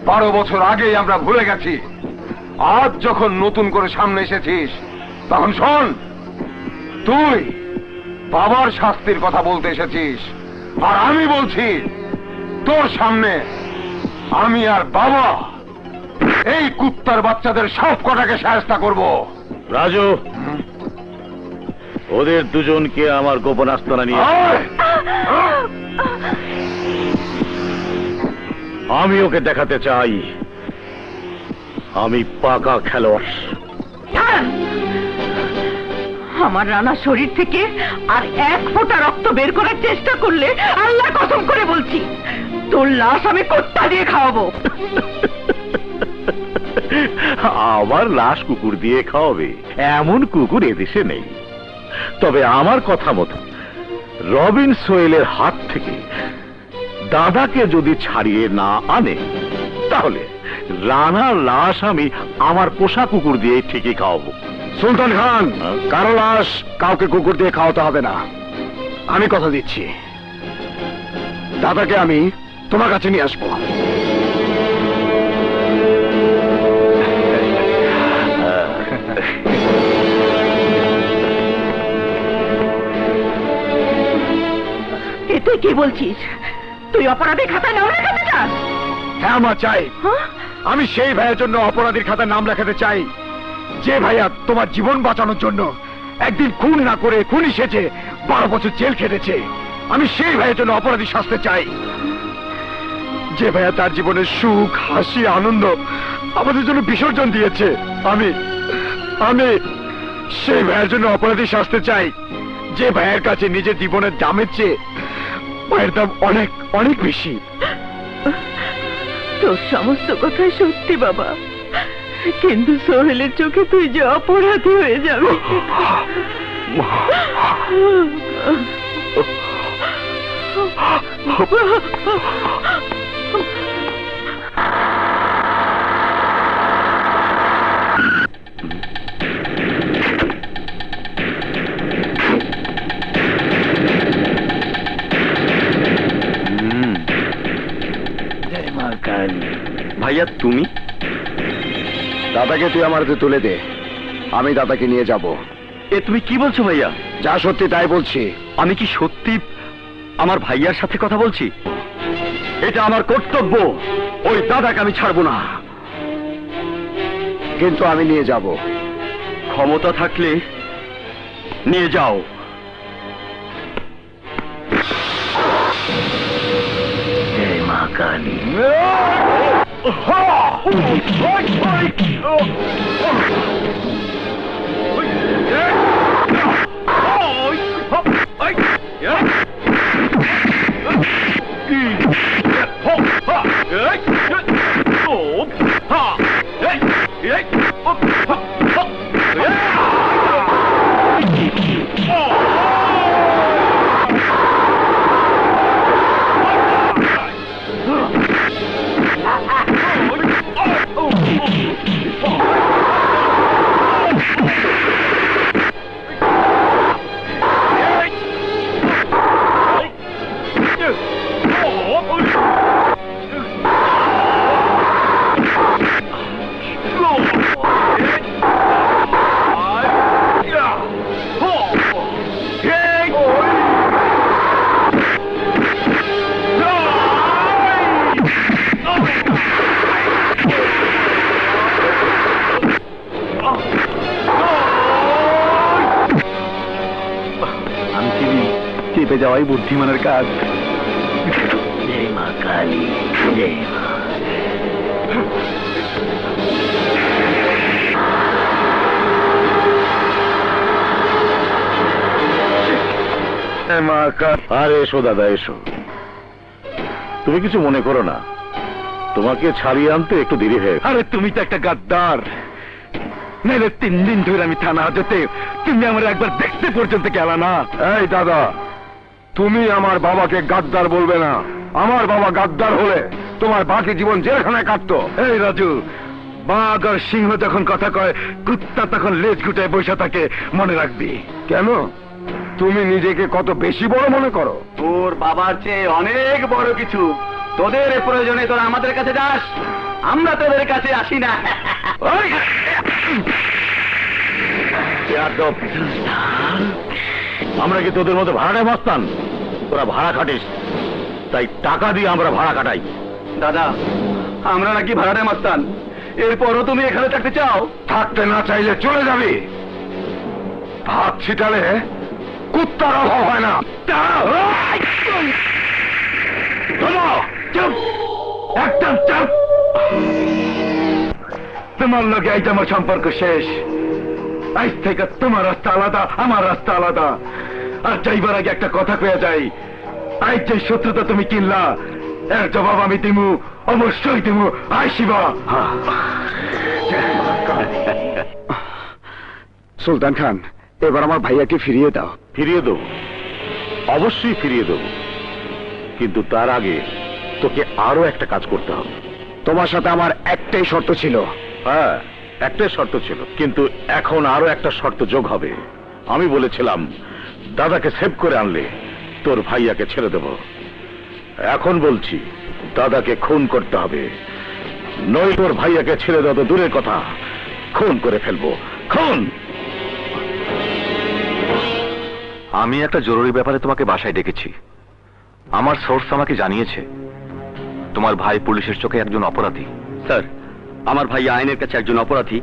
12 বছর আগেই আমরা ভুলে গেছি। আজ যখন নতুন করে সামনে এসেছিস, তখন শোন, তুই বাবার শাস্তির কথা বলতে এসেছিস, আর আমি বলছি তোর সামনে আমি আর বাবা এই কুত্তার বাচ্চাদের সব কটাকে শায়েস্তা করব। রাজু, ওদের দুজনকে আমার গোপন আস্তানা নিয়ে আমি ওকে দেখাতে চাই আমি পাকা খেলোয়াড়। আমার রানা শরীর থেকে আর 1 ফোঁটা রক্ত বের করার চেষ্টা করলে আল্লাহ কসম করে বলছি, তোর লাশ আমি কুত্তা দিয়ে খাওয়াবো। আমার লাশ কুকুর দিয়ে খাওয়াবে এমন কুকুর এদেশে নেই। তবে আমার কথা মতো রবিন সোহেলের হাত থেকে দাদাকে যদি ছাড়িয়ে না আনে, তাহলে রানার লাশ আমি আমার পোষা কুকুর দিয়ে ঠিকই খাওয়াবো। সুলতান খান, কারো লাশ কাউকে কুকুর দিয়ে খাওয়াতে হবে না। আমি কথা দিচ্ছি, দাদাকে আমি তোমার কাছে নিয়ে আসবো। তুই কি বলছিস? তুই অপরাধী খাতায় নাম লেখাতে চাস? হ্যাঁ, আমার চাই। আমি সেই ভাইয়ের জন্য অপরাধীর খাতায় নাম লেখাতে চাই, যে ভাইয়া তোমার জীবন বাঁচানোর জন্য একদিন খুন না করে খুনি সেজে 12 বছর জেল খেটেছে। আমি সেই ভাইয়ের জন্য অপরাধী শাস্তি চাই, যে ভাইয়া তার জীবনের সুখ, হাসি, আনন্দ আমাদের জন্য বিসর্জন দিয়েছে। আমি সেই ভাইয়ের জন্য অপরাধী শাস্তি চাই, যে ভাইয়ের কাছে নিজের জীবনের দামের চেয়ে ভাইয়ের দাম অনেক অনেক বেশি। তোর সমস্ত কথাই সত্যি বাবা, কিন্তু সোহেলের চোখে তুই যে অপরাধী হয়ে যাবে। ভাইয়া, তুমি? দাদাকে তুই আমার হাতে তুলে দে, আমি দাদাকে নিয়ে যাব। এ তুমি কি বলছো ভাইয়া? যা সত্যি তাই বলছি। আমি কি সত্যি আমার ভাইয়ার সাথে কথা বলছি? এটা আমার কর্তব্য, ওই দাদাকে আমি ছাড়বো না। কিন্তু আমি নিয়ে যাব। ক্ষমতা থাকলে নিয়ে যাও। জয় মা কালী। চেপে যাওয়াই বুদ্ধিমানের কাজ। জয় মা কালী, জয় মা। আরে এসো দাদা, এসো। তুমি কিছু মনে করো না, তোমাকে ছাড়িয়ে আনতে একটু দেরি হয়ে গেছে। আরে তুমি তো একটা গাদ্দার। নাইলে 3 দিন ধরে আমি থানা হাজতে, তুমি আমার একবার দেখতে পর্যন্ত গেলা না। এই দাদা, তুমি আমার বাবাকে গাদ্দার বলবে না। আমার বাবা গাদ্দার হলে তোমার বাকি জীবন জেলখানায় কাটতো। এই রাজু, বাঘ আর সিংহ যখন কথা কয়, কুত্তা তখন লেজ গুটায় বসে থাকে, মনে রাখবি। কেন? তুমি নিজেকে কত বেশি বড় মনে করো? তোর বাবার চেয়ে অনেক বড় কিছু। তোদের প্রয়োজনে তোরা আমাদের কাছে যাস, আমরা তোদের কাছে আসি না। আমরা কি তোদের মতো ভাড়াটায় মস্তান? তোরা ভাড়া খাটিস, তাই টাকা দিয়ে আমরা ভাড়া কাটাই। দাদা, আমরা নাকি ভাড়াটে মাস্তান, এরপরও তুমি এখানে থাকতে চাও? থাকতে না চাইলে চলে যাবি। ভাত ছিটালে কুত্তার অভাব হয় না। চুপ, একদম চুপ। তোমার লগে আজ আমার সম্পর্ক শেষ। আজ থেকে তোমার রাস্তা আলাদা, আমার রাস্তা আলাদা। আর যাইবার আগে একটা কথা কয়ে যাই, আজ যে শত্রুতা তুমি কিনলা, এর জবাব আমি দিমু, অবশ্যই দিমু। আয় শিবা। সুলতান খান, এবার আমার ভাইয়াকে ফিরিয়ে দাও। ফিরিয়ে দেবো, অবশ্যই ফিরিয়ে দেবো, কিন্তু তার আগে তোকে আরো একটা কাজ করতে হবে। তোমার সাথে আমার একটাই শর্ত ছিল। হ্যাঁ, একটাই শর্ত ছিল, কিন্তু এখন আরো একটা শর্ত যোগ হবে। আমি বলেছিলাম দাদাকে সেভ করে আনলে তোর ভাইয়াকে ছেড়ে দেব। এখন বলছি দাদাকে খুন করতে হবে, নই তোর ভাইয়াকে ছেড়ে দেওয়া তো দূরের কথা, খুন করে ফেলবো। খুন। আমি একটা জরুরি ব্যাপারে তোমাকে বাসায় ডেকেছি। আমার সোর্স আমাকে জানিয়েছে তোমার ভাই পুলিশের চোখে একজন অপরাধী। স্যার, আমার ভাইয়া আইনের কাছে একজন অপরাধী,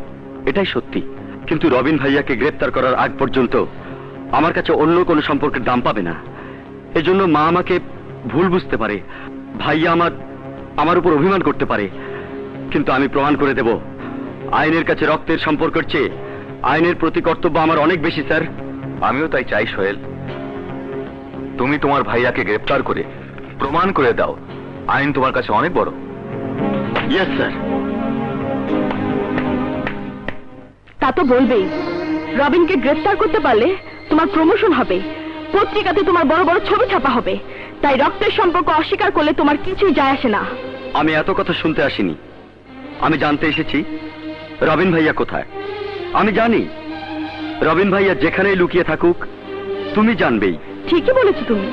এটাই সত্যি। কিন্তু রবিন ভাইয়াকে গ্রেপ্তার করার আগ পর্যন্ত আমার কাছে অন্য কোনো সম্পর্কের দাম পাবে না। এজন্য মা আমাকে ভুল বুঝতে পারে, ভাইয়া আমার উপর অভিমান করতে পারে, কিন্তু আমি প্রমাণ করে দেব আইনের কাছে রক্তের সম্পর্কের চেয়ে আইনের প্রতি কর্তব্য আমার অনেক বেশি। স্যার, আমিও তাই চাই সোহেল, তুমি তোমার ভাইয়াকে গ্রেপ্তার করে প্রমাণ করে দাও আইন তোমার কাছে অনেক বড়। Yes sir. তা তো বলবেই। রবিনকে গ্রেফতার করতে পারলে তোমার প্রমোশন হবে, পত্রিকাতে তোমার বড় বড় ছবি ছাপা হবে। তাই রক্তের সম্পর্ক অস্বীকার করলে তোমার কিছুই যায় আসে না। আমি এত কথা শুনতে আসিনি, আমি জানতে এসেছি রবিন ভাইয়া কোথায়। আমি জানি রবিন ভাইয়া যেখানেই লুকিয়ে থাকুক তুমি জানবেই। ঠিকই বলেছো তুমি,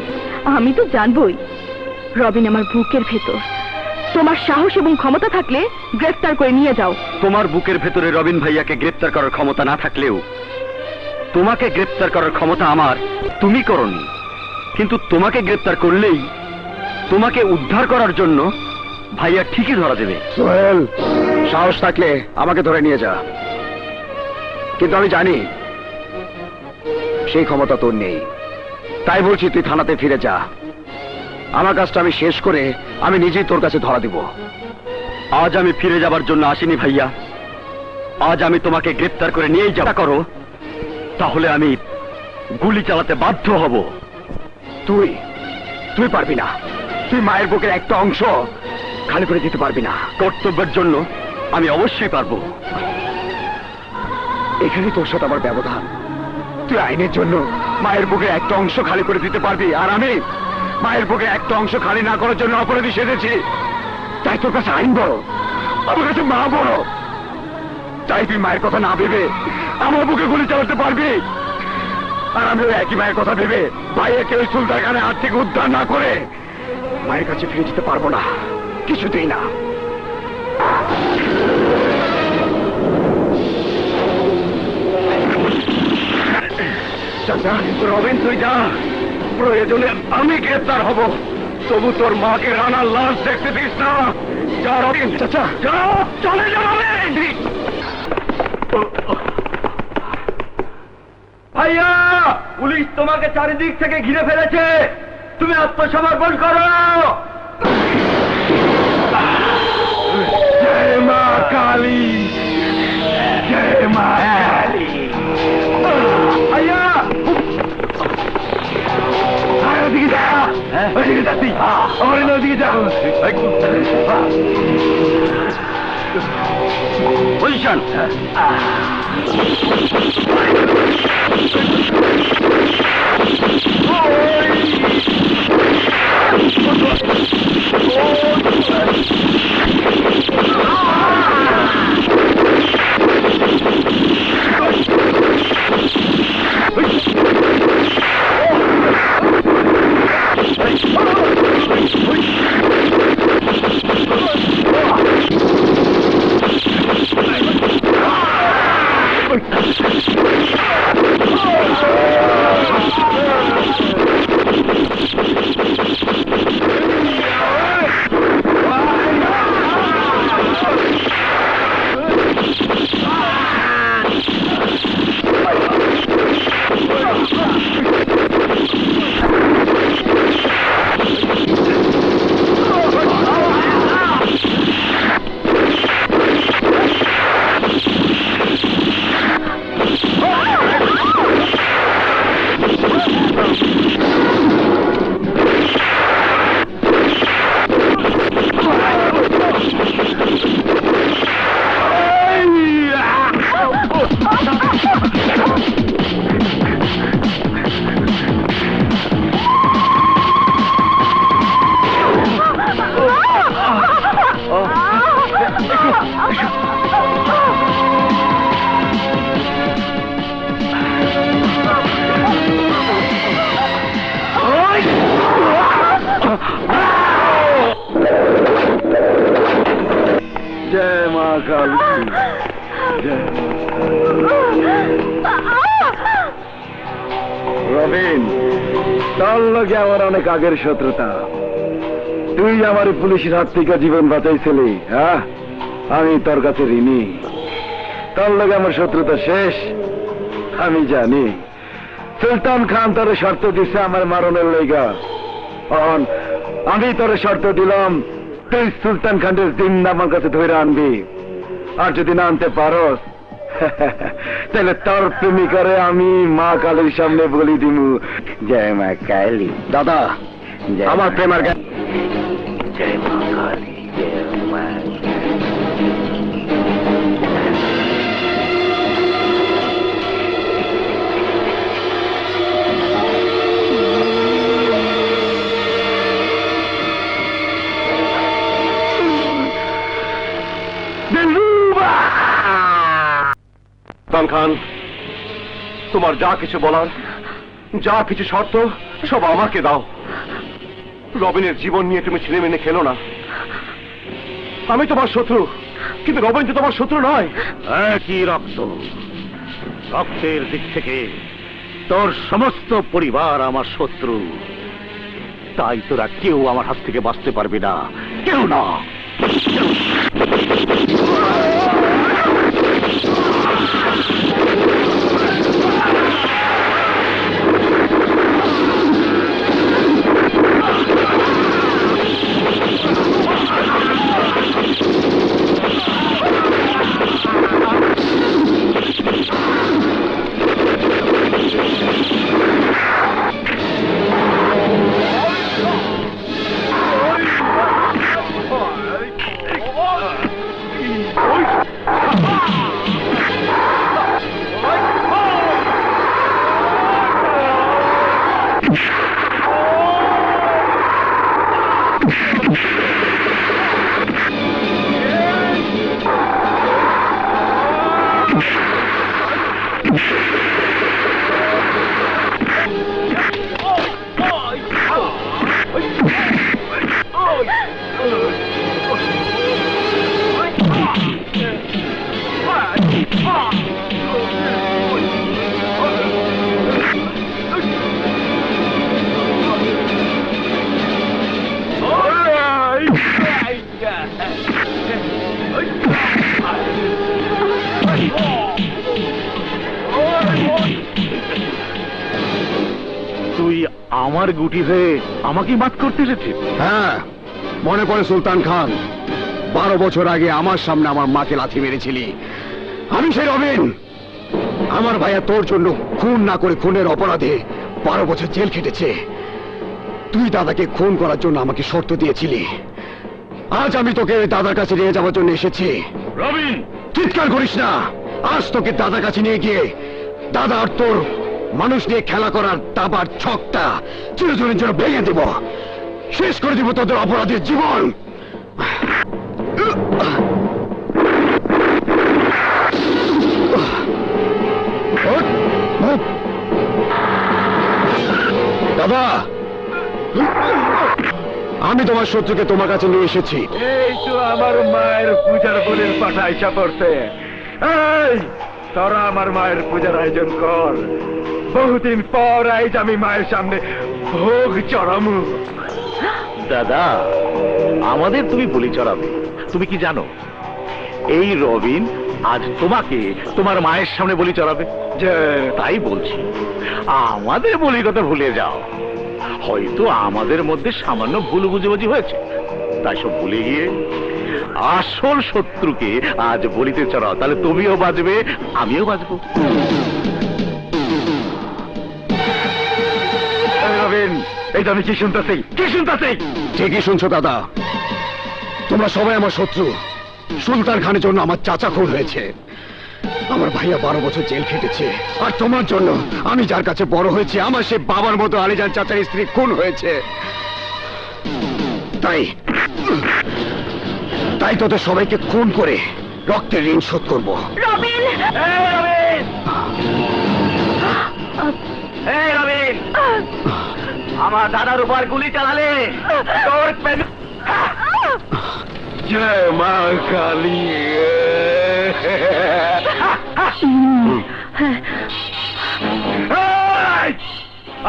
আমি তো জানবই। রবিন আমার বুকের ভেতর। তোমার সাহস এবং ক্ষমতা থাকলে গ্রেফতার করে নিয়ে যাও। তোমার বুকের ভেতরে রবিন ভাইয়াকে গ্রেপ্তার করার ক্ষমতা না থাকলেও তোমাকে গ্রেপ্তার করার ক্ষমতা আমার, তুমি করনি। কিন্তু তোমাকে গ্রেপ্তার করলেই তোমাকে উদ্ধার করার জন্য ভাইয়া ঠিকই ধরা দেবে। সোহেল, সাহস থাকলে আমাকে ধরে নিয়ে যা, কিন্তু আমি জানি সেই ক্ষমতা তোর নেই। তাই বলছি তুই থানাতে ফিরে যা। আমার কাজটা আমি শেষ করে আমি নিজেই তোর কাছে ধরা দিব। আজ আমি ফিরে যাবার জন্য আসিনি ভাইয়া, আজ আমি তোমাকে গ্রেপ্তার করে নিয়েই যাওয়া করো, তাহলে আমি গুলি চালাতে বাধ্য হব। তুই তুই পারবি না। তুই মায়ের বুকের একটা অংশ খালি করে দিতে পারবি না। কর্তব্যের জন্য আমি অবশ্যই পারবো। এখানে তোর সাথে আমার ব্যবধান। তুই আইনের জন্য মায়ের বুকের একটা অংশ খালি করে দিতে পারবি, আর আমি মায়ের বুকে একটা অংশ খালি না করার জন্য অপরাধী সেজেছি। তাই তোর কাছে আইন বড়, আমার কাছে মা বড়। তাই তুই মায়ের কথা না ভেবে আমার বুকে গুলি চালাতে পারবি, আর আমি ওই একই মায়ের কথা ভেবে ভাইয়াকে ওই সুলতান খানের হাত থেকে উদ্ধার না করে মায়ের কাছে ফিরে যেতে পারবো না, কিছুতেই না। চাচা, রবিন তুই যা, প্রয়োজনে আমি গ্রেপ্তার হব, তবু তোর মাকে রানার লাশ দেখতে দিস না। যা রবিন, চাচা যা, চলে যা রবিন। ভাইয়া, পুলিশ তোমাকে চারিদিক থেকে ঘিরে ফেলেছে, তুমি আত্মসমর্পণ করো। জয় মা কালী, জয় মা কালী। ভাইয়া, ওদিকে যা, ওদিকে যাচ্ছি, আমার ওদিকে যা। পজিশন। জয় মা কালী, জয় মা কালী। রবিন, তোর লগে আমার অনেক আগের শত্রুতা। তুই আমার পুলিশের হাত থেকে জীবন বাঁচাইছিলি, হ্যাঁ? আমি তোর কাছে ঋণী। তোর লগে আমার শত্রুতা শেষ, আমি জানি। সুলতান খান তোর শর্ত দিছে আমার মারণের লেগা। আমি তোর শর্ত দিলাম, তুই সুলতান খানের জিন্দা আমার কাছে ধরে আনবি, আর যদি না আনতে পারস তাহলে তোর প্রেমিকারে আমি মা কালীর সামনে বলি দিমু। জয় মা কালী। দাদা, আমার প্রেমার জয় মা কালী, জয় মা। সুলতান খান, তোমার যা কিছু বলার, যা কিছু শর্ত, সব আমাকে দাও। রবিনের জীবন নিয়ে তুমি ছেলে মেনে খেলো না। আমি তোমার শত্রু, কিন্তু রবিন তো তোমার শত্রু নয়। একই রক্ত, রক্তের দিক থেকে তোর সমস্ত পরিবার আমার শত্রু, তাই তোরা কেউ আমার হাত থেকে বাঁচতে পারবি না, কেউ না। তুই আমার গুটি হয়ে আমাকে মাত করতে এসেছিস? হ্যাঁ, মনে পড়ে সুলতান খান, 12 বছর আগে আমার সামনে আমার মাকে লাথি মেরেছিলি। আমি সেই রবিন। আমার ভাইয়া তোর জন্য খুন না করে খুনের অপরাধে 12 বছর জেল খেটেছে। তুই দাদাকে খুন করার জন্য আমাকে শর্ত দিয়েছিলি। আজ আমি তোকে দাদার কাছে নিয়ে যাওয়ার জন্য এসেছি। রবিন, চিৎকার করিস না। আজ তোকে দাদার কাছে নিয়ে গিয়ে দাদা আর তোর মানুষ নিয়ে খেলা করার দাবার ছকটা চিরদিনের জন্য ভেঙে দেব, শেষ করে দিব তোদের অপরাধের জীবন। দাদা, আমি তোমার শত্রুকে তোমার কাছে নিয়ে এসেছি। এই তো আমার মায়ের পূজার বলের পাঠা ইচ্ছা করতে। এই, তোরা আমার মায়ের পূজার আয়োজন কর। বহুদিন পর আজ আমি মায়ের সামনে ভোগ চড়ামু। দাদা, আমাদের তুমি বলি চড়াবে। তুমি কি জানো, এই রবিন আজ তোমাকে তোমার মায়ের সামনে বলি চড়াবে। তাই বলছি, আমাদের বলির কথা ভুলে যাও। হয়তো আমাদের মধ্যে সামান্য ভুল বুঝাবুঝি হয়েছে, তাই সব ভুলে গিয়ে আসল শত্রুকে আজ বলিতে চড়াও, তাহলে তুমিও বাঁচবে, আমিও বাঁচবো। রবিন, এই আমি কি শুনতেছি? ঠিকই শুনছো দাদা, তোমরা সবাই আমার শত্রু। সুলতান খানের জন্য আমার চাচা খুন হয়েছে, আমার ভাইয়া 12 বছর জেল খেটেছে, আর তোমার জন্য আমি যার কাছে বড় হয়েছে, আমার সে বাবার মতো আলীজান চাচার স্ত্রী খুন হয়েছে। তাই তোদের সবাইকে খুন করে রক্তের ঋণ শোধ করবো। রবিন! রবিন, আমার দাদার উপর গুলি চালালে তোর জয় মা কালী।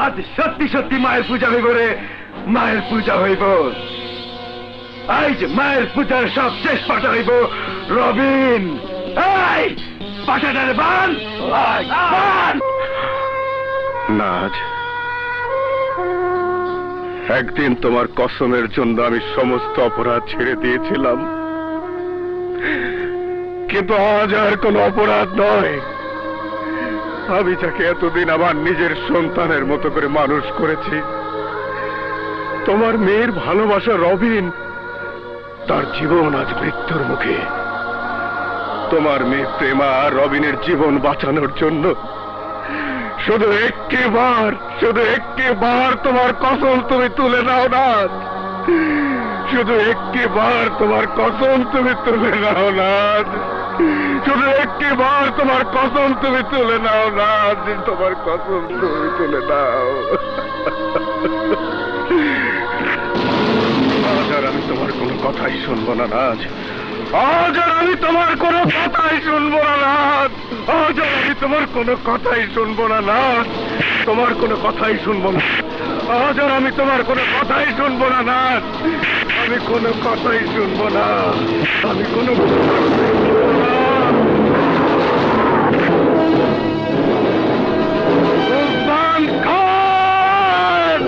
আজ সত্যি সত্যি মায়ের পূজা হইব রে, মায়ের পূজা হইব। আজ মায়ের পূজার সব শেষ পাঠা হইব। রবিন, এই পাঠাটার বান নাজ, একদিন তোমার কসমের জন্য আমি সমস্ত অপরাধ ছেড়ে দিয়েছিলাম, কিন্তু আজ আর কোনো অপরাধ নয়। আমি যাকে এতদিন আমার নিজের সন্তানের মতো করে মানুষ করেছি, তোমার মেয়ের ভালোবাসা রবিন, তার জীবন আজ মৃত্যুর মুখে। তোমার মেয়ে প্রেমা রবিনের জীবন বাঁচানোর জন্য শুধু একটিবার তোমার কসম তুমি তুলে নাও না। শুধু একটিবার তোমার কসম তুমি তুলে নাও না। শুধু একটিবার তোমার কসম তুমি তুলে নাও না। তোমার কসম তুমি তুলে নাও। আজ আর আমি তোমার কোনো কথাই শুনবো না নাজ। আজ আর আমি তোমার কোনো কথাই শুনবো না নাজ। আজ আর আমি তোমার কোনো কথাই শুনবো না নাথ, তোমার কোনো কথাই শুনবো না। আজ আর আমি তোমার কোনো কথাই শুনবো না নাথ, আমি কোনো কথাই শুনবো না, আমি কোনো কথাই শুনবো না। সুলতান খান!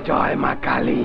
জয় মা কালী।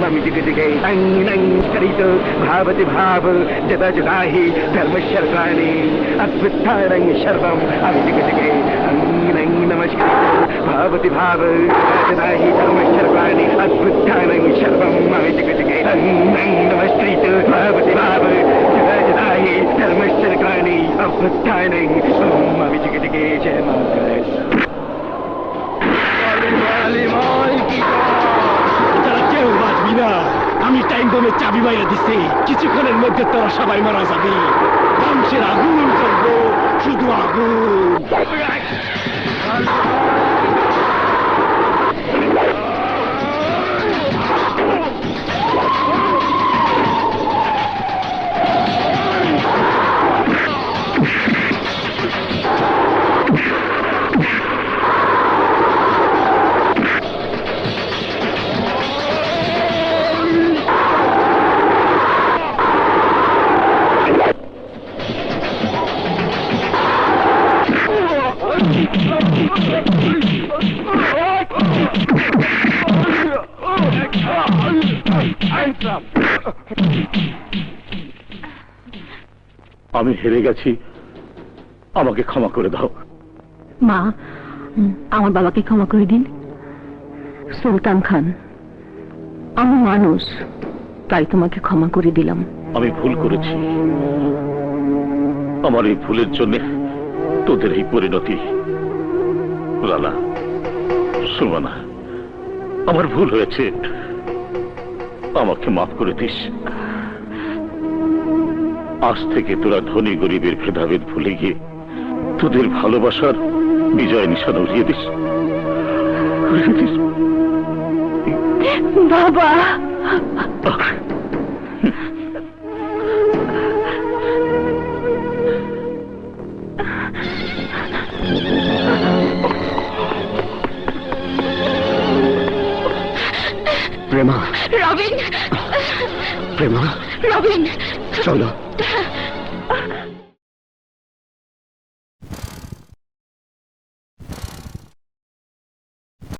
আমি দিকে দিকে भावति भाव जदा जदा हि धर्मस्य ग्लानि अभ्युत्थानं सर्वम् अविजिगजिगे नং नमस्कृत भावति भाव जदा हि धर्मस्य ग्लानि अभ्युत्थानं सर्वम् अविजिगजिगे नं नमस्कृत भावति भाव जदा जदा हि धर्मस्य ग्लानि अभ्युत्थानं सर्वम् अविजिगजिगे जय मंगल কেউ বাঁচবি না। আমি টাইম বোমের চাবি বাইরে দিচ্ছি, কিছুক্ষণের মধ্যে তোরা সবাই মারা যাবি। ধ্বংসের আগুন জ্বলবো, শুধু আগুন। আমি হেরে গেছি, আমাকে ক্ষমা করে দাও। মা, আমার বাবাকে ক্ষমা করে দিন। সুলতান খান, আমি মানুষ, তাই তোমাকে ক্ষমা করে দিলাম। আমি ভুল করেছি, আমার এই ভুলের জন্য তোদের এই পরিণতি। লালা, সুমনা, আমার ভুল হয়েছে, আমাকে মাফ করে দিস। আজ থেকে তোরা ধনী গরিবের ভেদাভেদ ভুলে গিয়ে তোদের ভালোবাসার বিজয় নিশান উড়িয়ে দিস। বাবা, প্রেমা, রবিন, প্রেমা, রবিন, চলো।